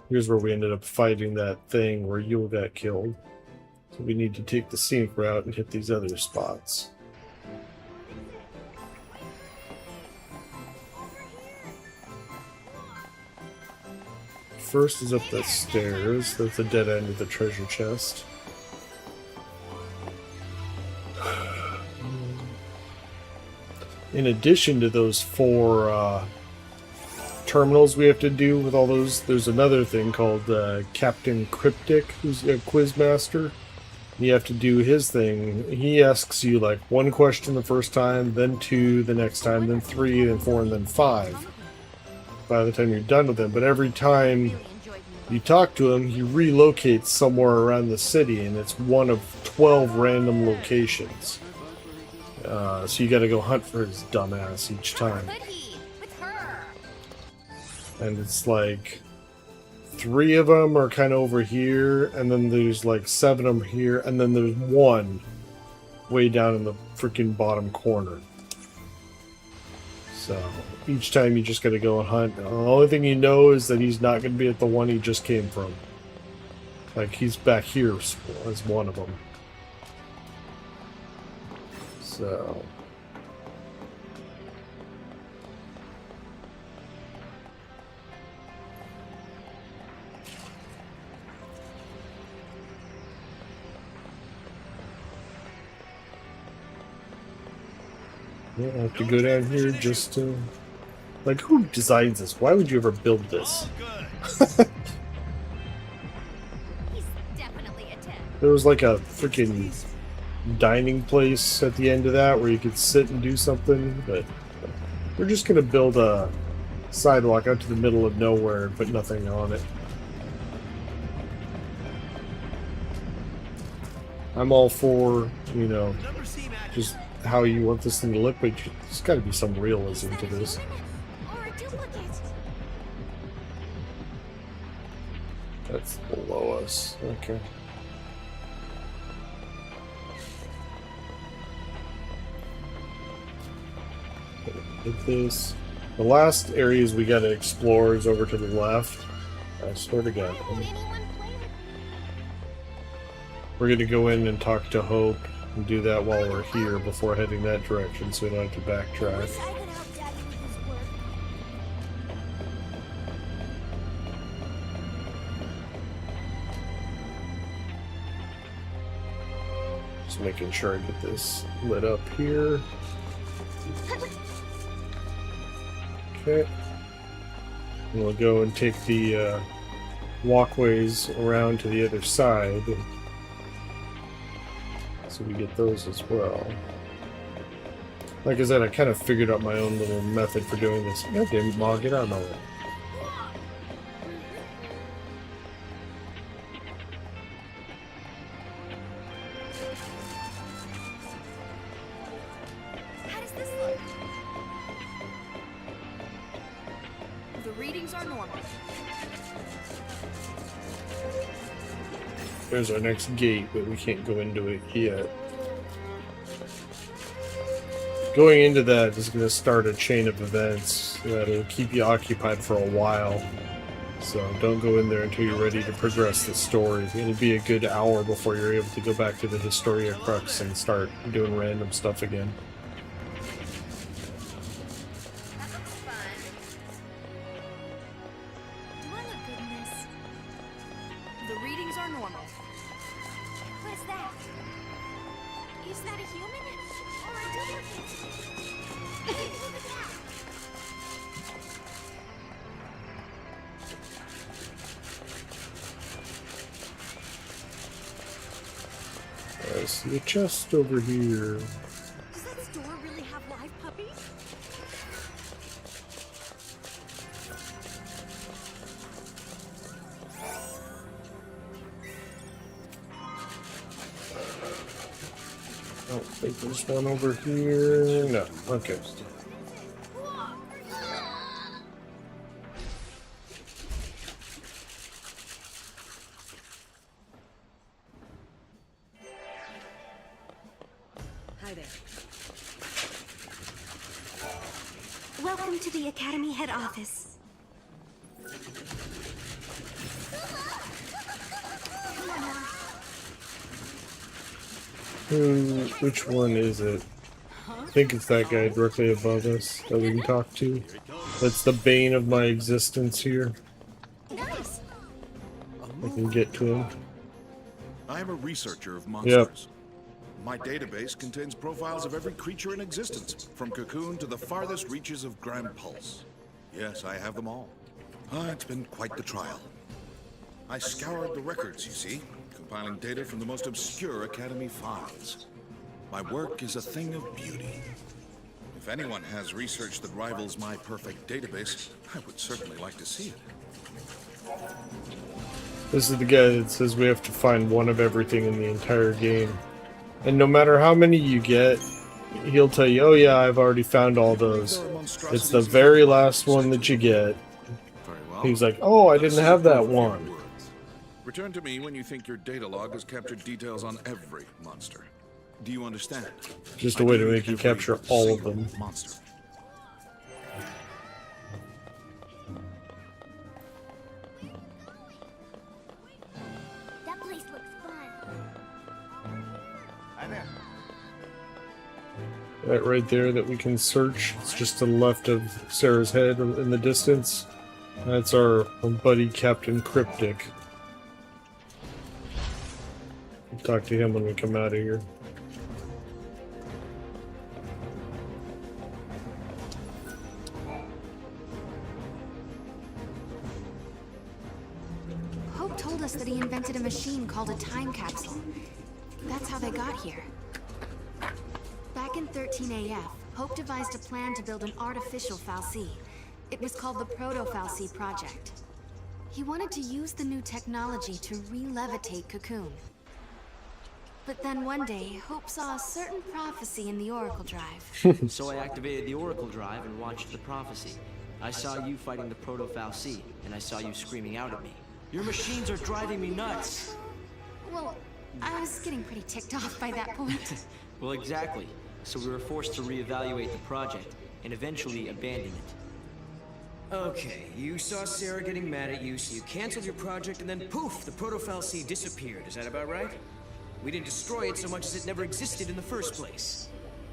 Here's where we ended up fighting that thing where Yule got killed. So we need to take the scenic route and hit these other spots. First is up the stairs. That's the dead end of the treasure chest. In addition to those 4 terminals we have to do with all those, there's another thing called Captain Cryptic, who's a quizmaster. You have to do his thing. He asks you like 1 question the first time, then 2 the next time, then 3, then 4, and then 5 by the time you're done with him. But every time you talk to him, he relocates somewhere around the city, and it's one of 12 random locations. So you gotta go hunt for his dumbass each time. And it's like 3 of them are kind of over here, and then there's like 7 of them here, and then there's 1 way down in the freaking bottom corner. So each time you just gotta go and hunt. The only thing you know is that he's not gonna be at the one he just came from. Like, he's back here as one of them. So yeah, I have to go down here just to... Like, who designs this? Why would you ever build this? There was like a freaking dining place at the end of that where you could sit and do something, but we're just gonna build a sidewalk out to the middle of nowhere and put nothing on it. I'm all for, you know, just how you want this thing to look, but there's got to be some realism to this. That's below us. Okay. Hit this. The last areas we got to explore is over to the left. I swear to God. We're going to go in and talk to Hope and do that while we're here before heading that direction so we don't have to backtrack. Just making sure I get this lit up here. Okay. And we'll go and take the walkways around to the other side. So we get those as well. Like I said, I kind of figured out my own little method for doing this. God damn it, Ma, get out of my way. How does this look? The readings are normal. There's our next gate, but we can't go into it yet. Going into that is going to start a chain of events that'll keep you occupied for a while. So don't go in there until you're ready to progress the story. It'll be a good hour before you're able to go back to the Historia Crux and start doing random stuff again. That looks fun. Do I look good in this? The readings are normal. What is that? Is that a human? Or a duplicate? Hey, look at that! I see a chest over here. Does that store really have live puppies? I don't think there's one over here. No. Okay. Hi there. Welcome to the Academy head office. Which one is it? I think it's that guy directly above us that we can talk to. That's the bane of my existence here. Nice. I can get to him. I am a researcher of monsters. My database contains profiles of every creature in existence, from Cocoon to the farthest reaches of Grand Pulse. Yes, I have them all. It's been quite the trial. I scoured the records, you see, compiling data from the most obscure Academy files. My work is a thing of beauty. If anyone has research that rivals my perfect database, I would certainly like to see it. This is the guy that says we have to find one of everything in the entire game. And no matter how many you get, he'll tell you, oh yeah, I've already found all those. It's the very last one that you get. He's like, oh, I didn't have that one. Return to me when you think your data log has captured details on every monster. Do you understand? Just a way to make you capture all of them. Monster. That place looks fun. That right there that we can search. It's just to the left of Sarah's head in the distance. That's our buddy Captain Cryptic. We'll talk to him when we come out of here. Hope told us that he invented a machine called a time capsule. That's how they got here. Back in 13 AF, Hope devised a plan to build an artificial fal'Cie. It was called the Proto-fal'Cie Project. He wanted to use the new technology to re-levitate Cocoon. But then one day, Hope saw a certain prophecy in the Oracle Drive. So I activated the Oracle Drive and watched the prophecy. I saw you fighting the Proto-fal'Cie, and I saw you screaming out at me. Your machines are driving me nuts! Well, I was getting pretty ticked off by that point. Well, exactly. So we were forced to reevaluate the project, and eventually abandon it. Okay, you saw Sarah getting mad at you, so you canceled your project, and then poof, the Proto-fal'Cie disappeared. Is that about right? We didn't destroy it so much as it never existed in the first place.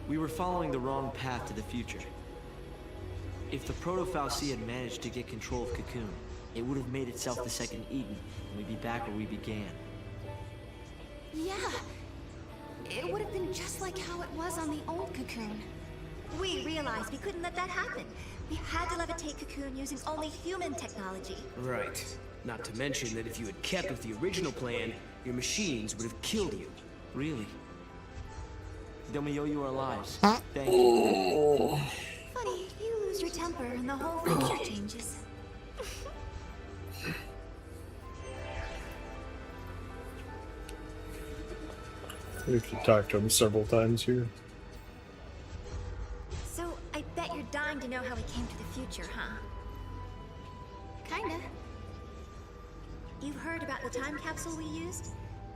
We were following the wrong path to the future. If the Proto-fal'Cie had managed to get control of Cocoon, it would have made itself the second Eden, and we'd be back where we began. Yeah. It would have been just like how it was on the old Cocoon. We realized we couldn't let that happen. We had to levitate Cocoon using only human technology. Right. Not to mention that if you had kept with the original plan, your machines would have killed you. Really? Then we owe you our lives. Thank you. Funny, you lose your temper and the whole picture changes. We have to talk to him several times here. So, I bet you're dying to know how we came to the future, huh? Kinda. You've heard about the time capsule we used?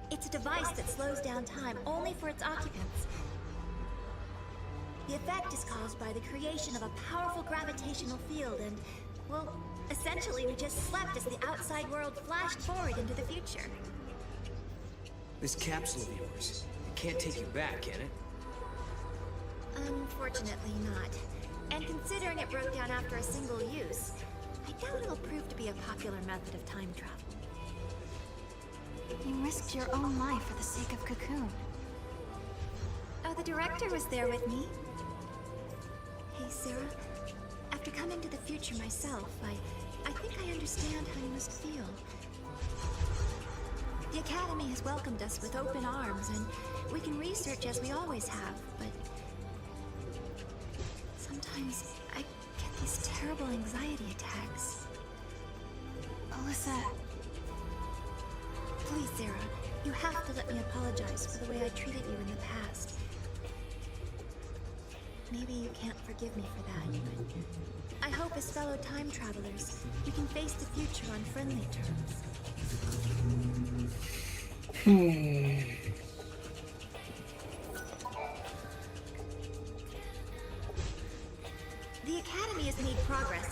It's a device that slows down time only for its occupants. The effect is caused by the creation of a powerful gravitational field and, well, essentially we just slept as the outside world flashed forward into the future. This capsule of yours, it can't take you back, can it? Unfortunately not. And considering it broke down after a single use, I doubt it'll prove to be a popular method of time travel. You risked your own life for the sake of Cocoon. Oh, the director was there with me. Hey, Sarah. After coming to the future myself, I think I understand how you must feel. The Academy has welcomed us with open arms, and we can research as we always have, but sometimes I get these terrible anxiety attacks. Alyssa... Please, Sarah, you have to let me apologize for the way I treated you in the past. Maybe you can't forgive me for that, but I hope as fellow time travelers, we can face the future on friendly terms.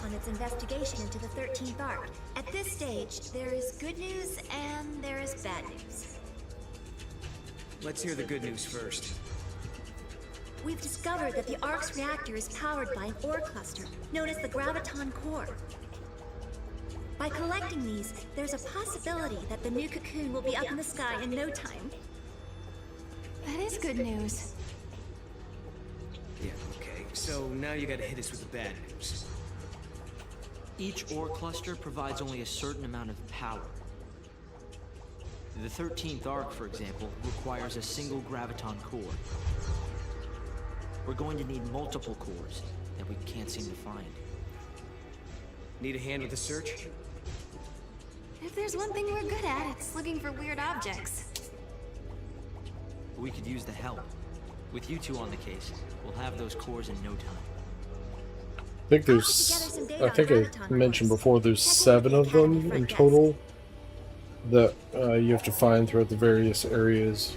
on its investigation into the 13th Ark. At this stage, there is good news and there is bad news. Let's hear the good news first. We've discovered that the Ark's reactor is powered by an ore cluster known as the Graviton Core. By collecting these, there's a possibility that the new cocoon will be up in the sky in no time. That is good news. Yeah, okay. So now you gotta hit us with the bad news. Each ore cluster provides only a certain amount of power. The 13th Ark, for example, requires a single graviton core. We're going to need multiple cores that we can't seem to find. Need a hand with the search? If there's one thing we're good at, it's looking for weird objects. We could use the help. With you two on the case, we'll have those cores in no time. I think there's, I think I mentioned before, there's 7 of them in total that you have to find throughout the various areas.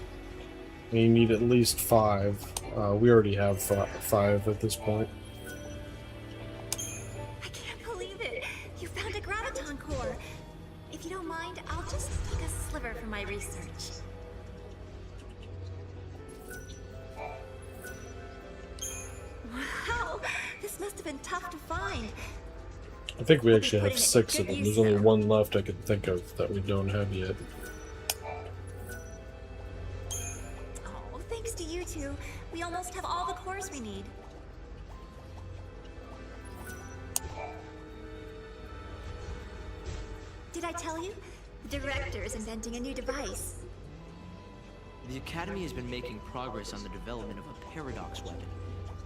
And you need at least 5. We already have 5 at this point. I can't believe it! You found a Graviton Core! If you don't mind, I'll just take a sliver for my research. Wow! This must have been tough to find. I think we actually have 6 of them. There's only 1 left I could think of that we don't have yet. Oh, thanks to you two, we almost have all the cores we need. Did I tell you? The director is inventing a new device. The Academy has been making progress on the development of a paradox weapon.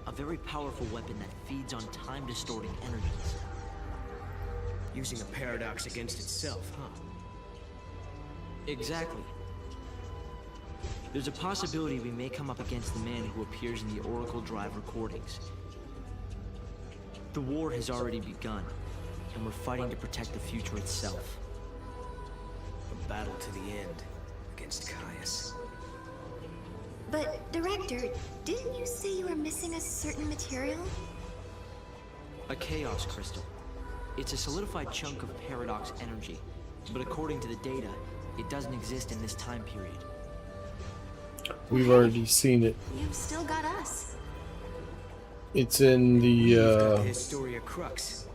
A very powerful weapon that feeds on time-distorting energies. Using a paradox against itself, huh? Exactly. There's a possibility we may come up against the man who appears in the Oracle Drive recordings. The war has already begun, and we're fighting to protect the future itself. A battle to the end against Caius. But, Director, didn't you say you were missing a certain material? A chaos crystal. It's a solidified chunk of paradox energy, but according to the data, it doesn't exist in this time period. We've already seen it. You've still got us. It's in the Historia Crux.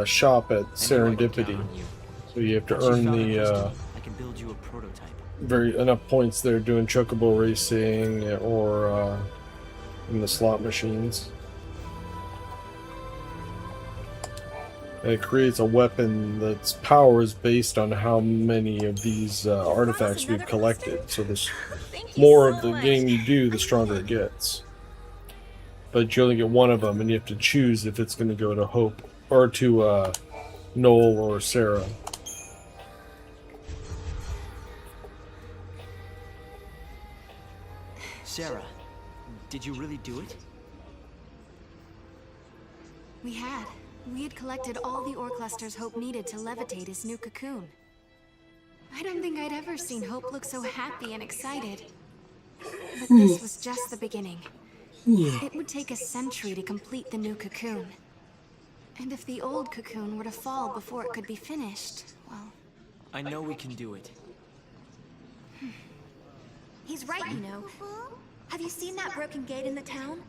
Shop at Serendipity. So you have to earn the I can build you a prototype. enough points there doing chocobo racing or in the slot machines. And it creates a weapon that's power is based on how many of these artifacts we've collected. So the more of the game you do, the stronger it gets. But you only get 1 of them, and you have to choose if it's going to go to Hope or to Noel or Sarah. Sarah, did you really do it? We had. We had collected all the ore clusters Hope needed to levitate his new cocoon. I don't think I'd ever seen Hope look so happy and excited. But this was just the beginning. It would take a century to complete the new cocoon. And if the old cocoon were to fall before it could be finished, well... I know we can do it. He's right, you know. Have you seen that broken gate in the town?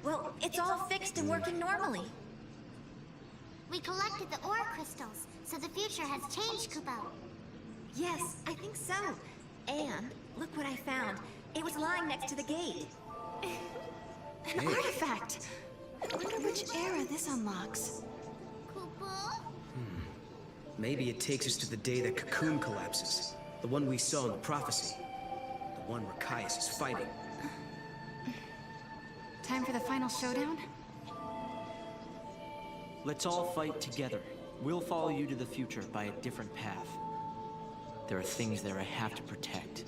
Well, it's all fixed and working normally. We collected the ore crystals, so the future has changed, Kupo. Yes, I think so. And look what I found. It was lying next to the gate. An artifact! I wonder which era this unlocks. Kupo? Maybe it takes us to the day the cocoon collapses. The one we saw in the prophecy. The one where Caius is fighting. Time for the final showdown? Let's all fight together. We'll follow you to the future by a different path. There are things there I have to protect.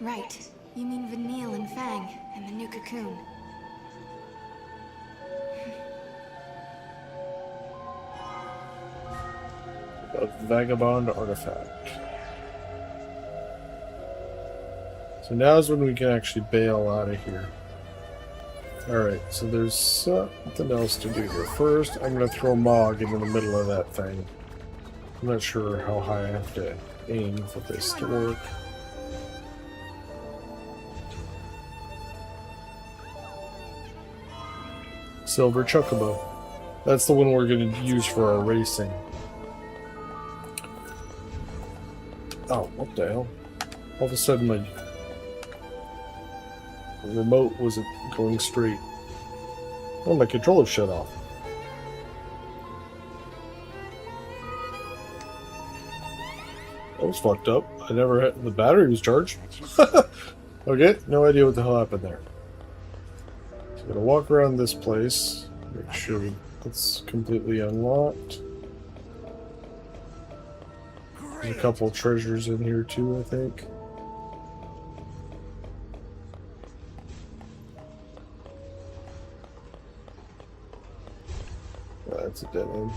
Right. You mean Vanille and Fang, and the new cocoon. A vagabond artifact. So now's when we can actually bail out of here. Alright, so there's something else to do here. First, I'm going to throw Mog into the middle of that thing. I'm not sure how high I have to aim for this to work. Silver Chocobo. That's the one we're going to use for our racing. Oh, what the hell? All of a sudden my remote wasn't going straight. Oh, my controller shut off. That was fucked up. I never had... The battery was charged. Okay, no idea what the hell happened there. So I'm gonna walk around this place. Make sure it's completely unlocked. There's a couple treasures in here too, I think. That's a dead end.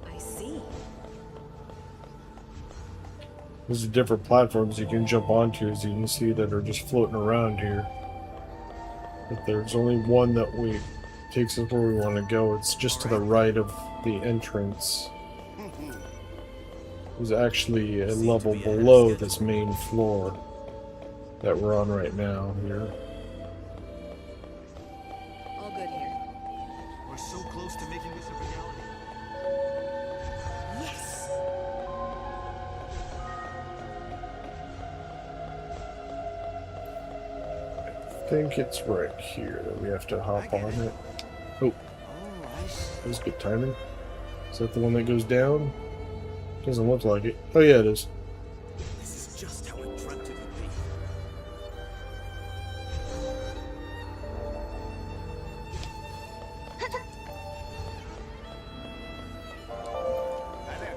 I see. There's different platforms you can jump onto, as you can see, that are just floating around here. But there's only one that takes us where we want to go. It's just to the right of the entrance. There's actually a level below this main floor that we're on right now here. All good here. We're so close to making this a reality. Yes! I think it's right here that we have to hop on it. Oh, that was good timing. Is that the one that goes down? Doesn't look like it. Oh yeah, it is. This is just how I dreamt it would be. Hi there.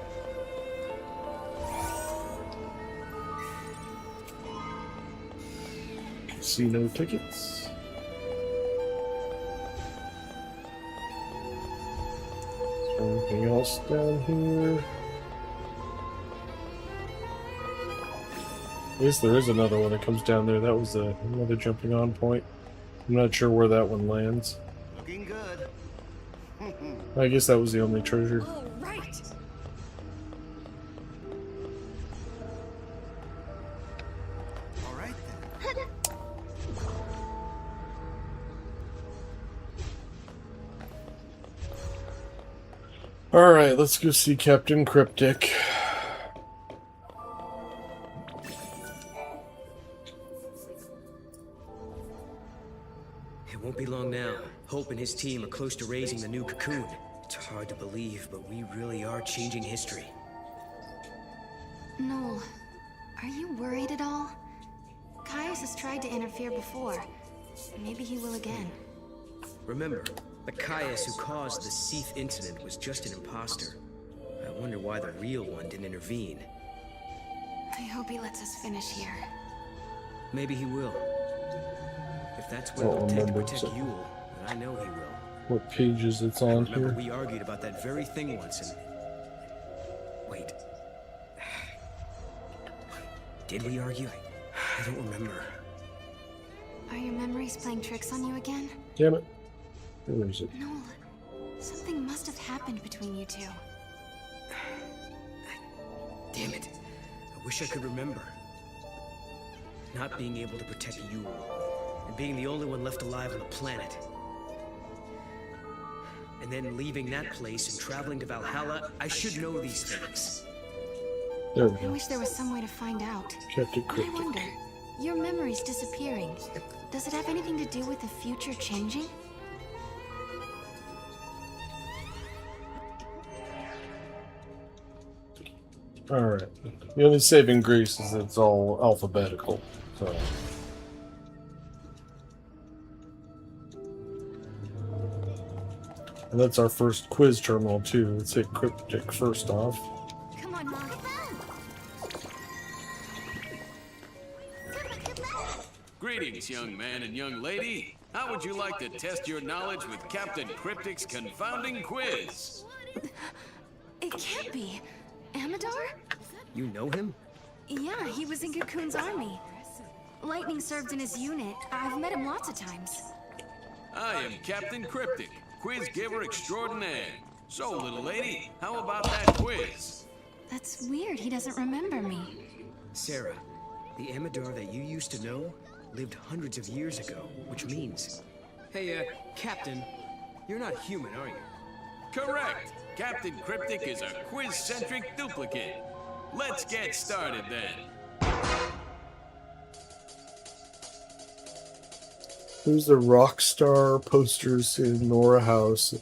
See no tickets. Is there anything else down here? I guess there is another one that comes down there. That was another jumping on point. I'm not sure where that one lands. Looking good. I guess that was the only treasure. All right. All right then. Alright, let's go see Captain Cryptic. It won't be long now. Hope and his team are close to raising the new cocoon. It's hard to believe, but we really are changing history. Noel, are you worried at all? Caius has tried to interfere before. Maybe he will again. Remember, the Caius who caused the Seath incident was just an imposter. I wonder why the real one didn't intervene. I hope he lets us finish here. Maybe he will. If that's what Well, it'll take to remember, protect so- Yule, then I know he will. What pages it's on Remember, here? we argued about that very thing once and... Wait. Did we argue? I don't remember. Are your memories playing tricks on you again? Damn it. Where is it? Noel, something must have happened between you two. Damn it. I wish I could remember. Not being able to protect Yule, and being the only one left alive on the planet. And then leaving that place and traveling to Valhalla, I should know these things. There we I go. wish there was some way to find out. Captain But I Cryptic. wonder, your memory's disappearing. Does it have anything to do with the future changing? Alright. The only saving grace is that it's all alphabetical. So. And that's our first quiz terminal too. Let's hit Cryptic first off. Come on, Mom. Greetings, young man and young lady. How would you like to test your knowledge with Captain Cryptic's confounding quiz? It can't be. Amador? You know him? Yeah, he was in Cocoon's army. Lightning served in his unit. I've met him lots of times. I am Captain Cryptic, quiz giver extraordinaire. So, little lady, how about that quiz? That's weird, he doesn't remember me. Sarah, the Amador that you used to know lived hundreds of years ago, which means... Hey, Captain, you're not human, are you? Correct! Captain Cryptic is a quiz-centric duplicate. Let's get started then. Who's the rock star posters in Nora House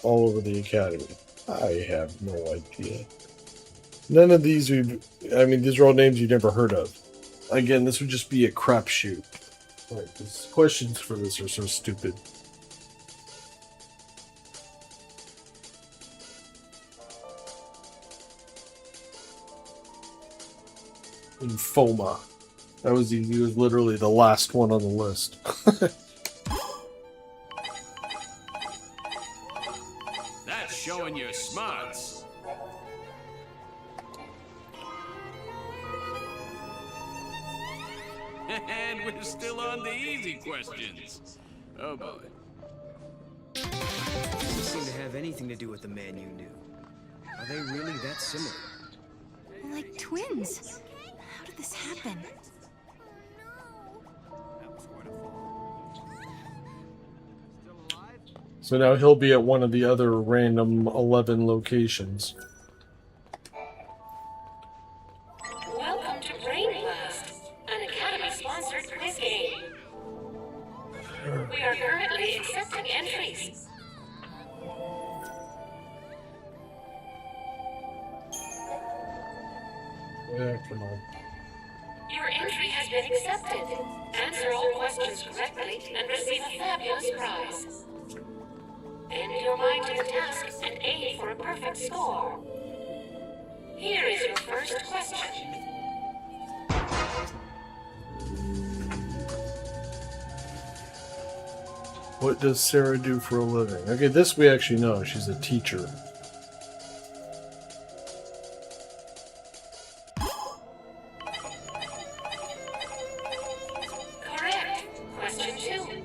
all over the Academy? I have no idea. None of these these are all names you've never heard of. Again, this would just be a crapshoot. Like, these questions for this are so stupid. Lymphoma. That was easy. It was literally the last one on the list. That's showing your smarts. And we're still on the easy questions. Oh boy. Doesn't seem to have anything to do with the man you knew. Are they really that similar? Like twins. How did this happen? So now he'll be at one of the other random 11 locations. Welcome to Brain Blast, an Academy-sponsored quiz game. We are currently accepting entries. Yeah, come on. Your entry has been accepted. Answer all questions correctly and receive a fabulous prize. Bend your mind to the task and aim for a perfect score. Here is your first question. What does Sarah do for a living? Okay, this we actually know. She's a teacher. Correct. Question 2.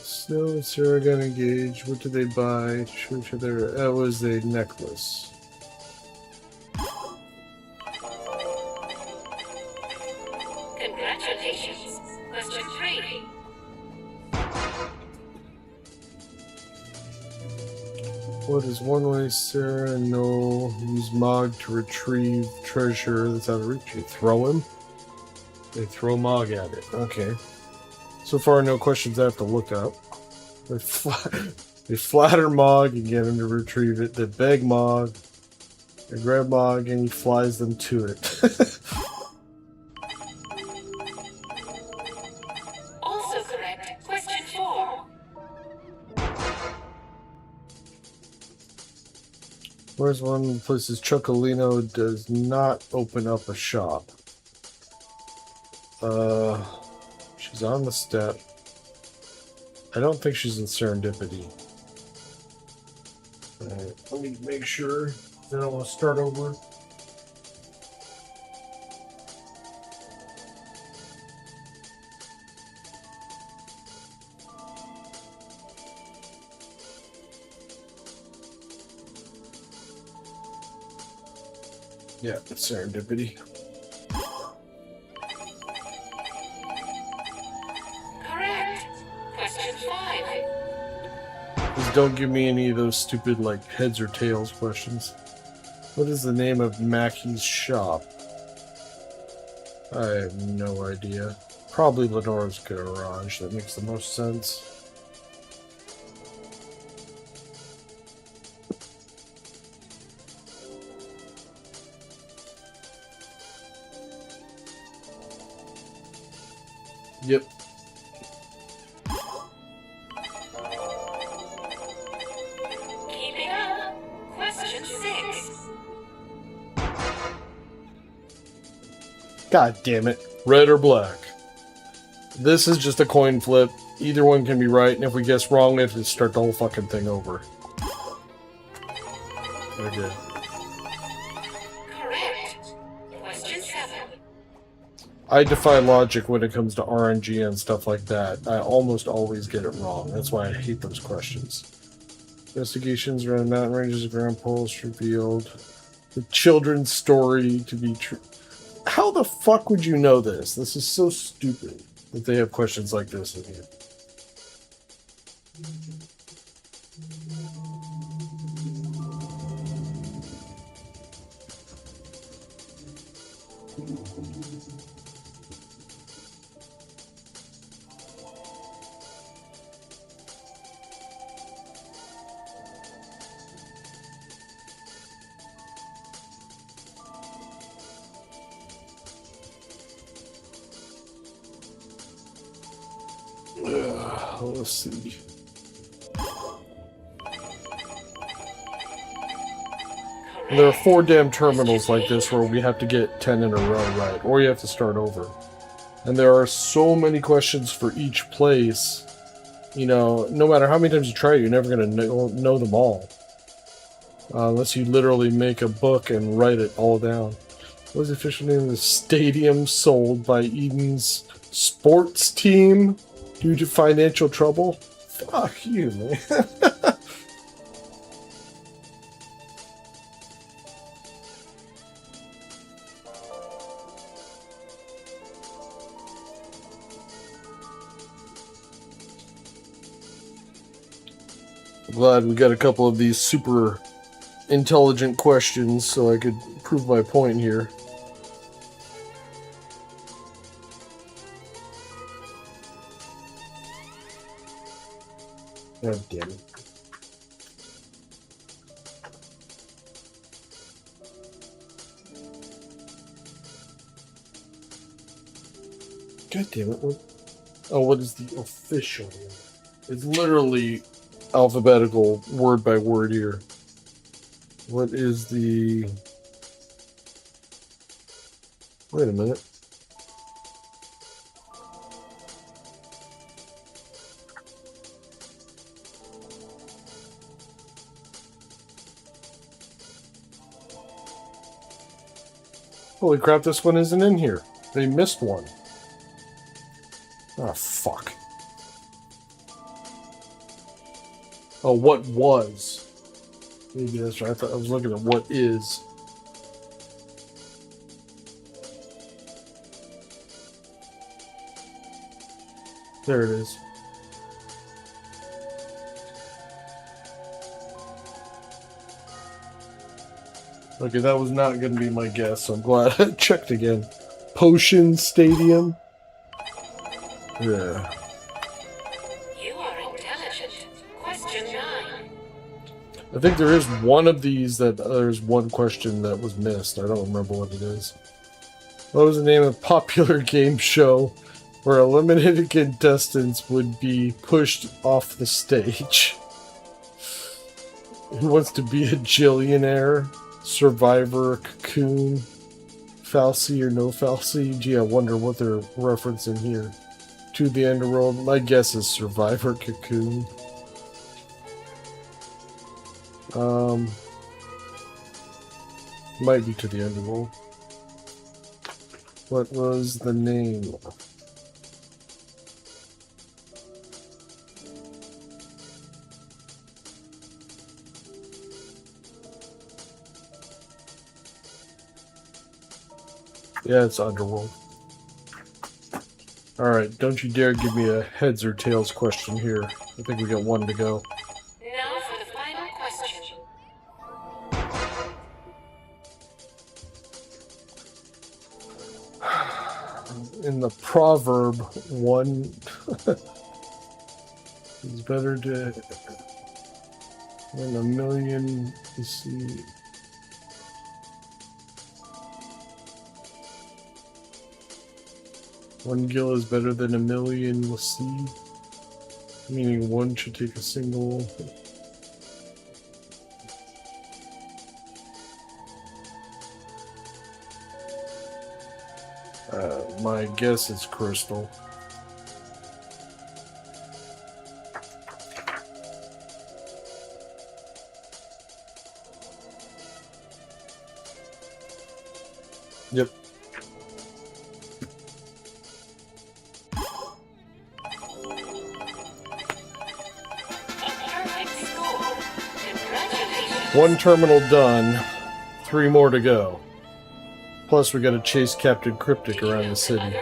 Snow and Sarah got engaged. What did they buy? That was a necklace. Congratulations. Question 3. What is one way Sarah and Noel use Mog to retrieve treasure that's out of reach? You throw him? They throw Mog at it. Okay. So far, no questions I have to look up. They flatter Mog and get him to retrieve it. They beg Mog. They grab Mog and he flies them to it. Also correct. Question 4. Where's one places Chocolino does not open up a shop? She's on the step. I don't think she's in Serendipity. Alright, let me make sure. Then I want to start over. Yeah, it's Serendipity. Correct. Question 5. Just don't give me any of those stupid, like, heads or tails questions. What is the name of Mackey's shop? I have no idea. Probably Lenore's Garage. That makes the most sense. Yep. Keeping up. Question 6. God damn it. Red or black? This is just a coin flip. Either one can be right, and if we guess wrong, we have to start the whole fucking thing over. Okay. Correct. Question 7. I defy logic when it comes to RNG and stuff like that. I almost always get it wrong. That's why I hate those questions. Investigations around mountain ranges of Grand Pulse revealed the children's story to be true. How the fuck would you know this? This is so stupid that they have questions like this in here. Let's see. There are 4 damn terminals like this where we have to get 10 in a row right, or you have to start over. And there are so many questions for each place. You know, no matter how many times you try, you're never going to know them all. Unless you literally make a book and write it all down. What was the official name of the stadium sold by Eden's sports team due to financial trouble? Fuck you, man. Glad we got a couple of these super intelligent questions so I could prove my point here. God damn it. God damn it. What is the official one? It's literally alphabetical word by word here. What is the... Wait a minute. Holy crap, this one isn't in here. They missed one. Ah, fuck. Oh, what was? Maybe that's right. I thought I was looking at what is. There it is. Okay, that was not going to be my guess, so I'm glad I checked again. Potion Stadium? Yeah. You are intelligent. Question 9. I think there is one of these that there's one question that was missed. I don't remember what it is. What was the name of a popular game show where eliminated contestants would be pushed off the stage? Who Wants to Be a Jillionaire? Survivor, Cocoon, Falsy or No Falsy? Gee, I wonder what they're referencing here. To the Underworld. My guess is Survivor, Cocoon. Might be To the Underworld. What was the name? Yeah, it's Underworld. Alright, don't you dare give me a heads or tails question here. I think we got one to go. Now for the final question. In the proverb, one is better to than a million to see. One gill is better than a million will see. Meaning one should take a single. My guess is crystal. Yep. One terminal done. 3 more to go. Plus, we gotta chase Captain Cryptic around the city.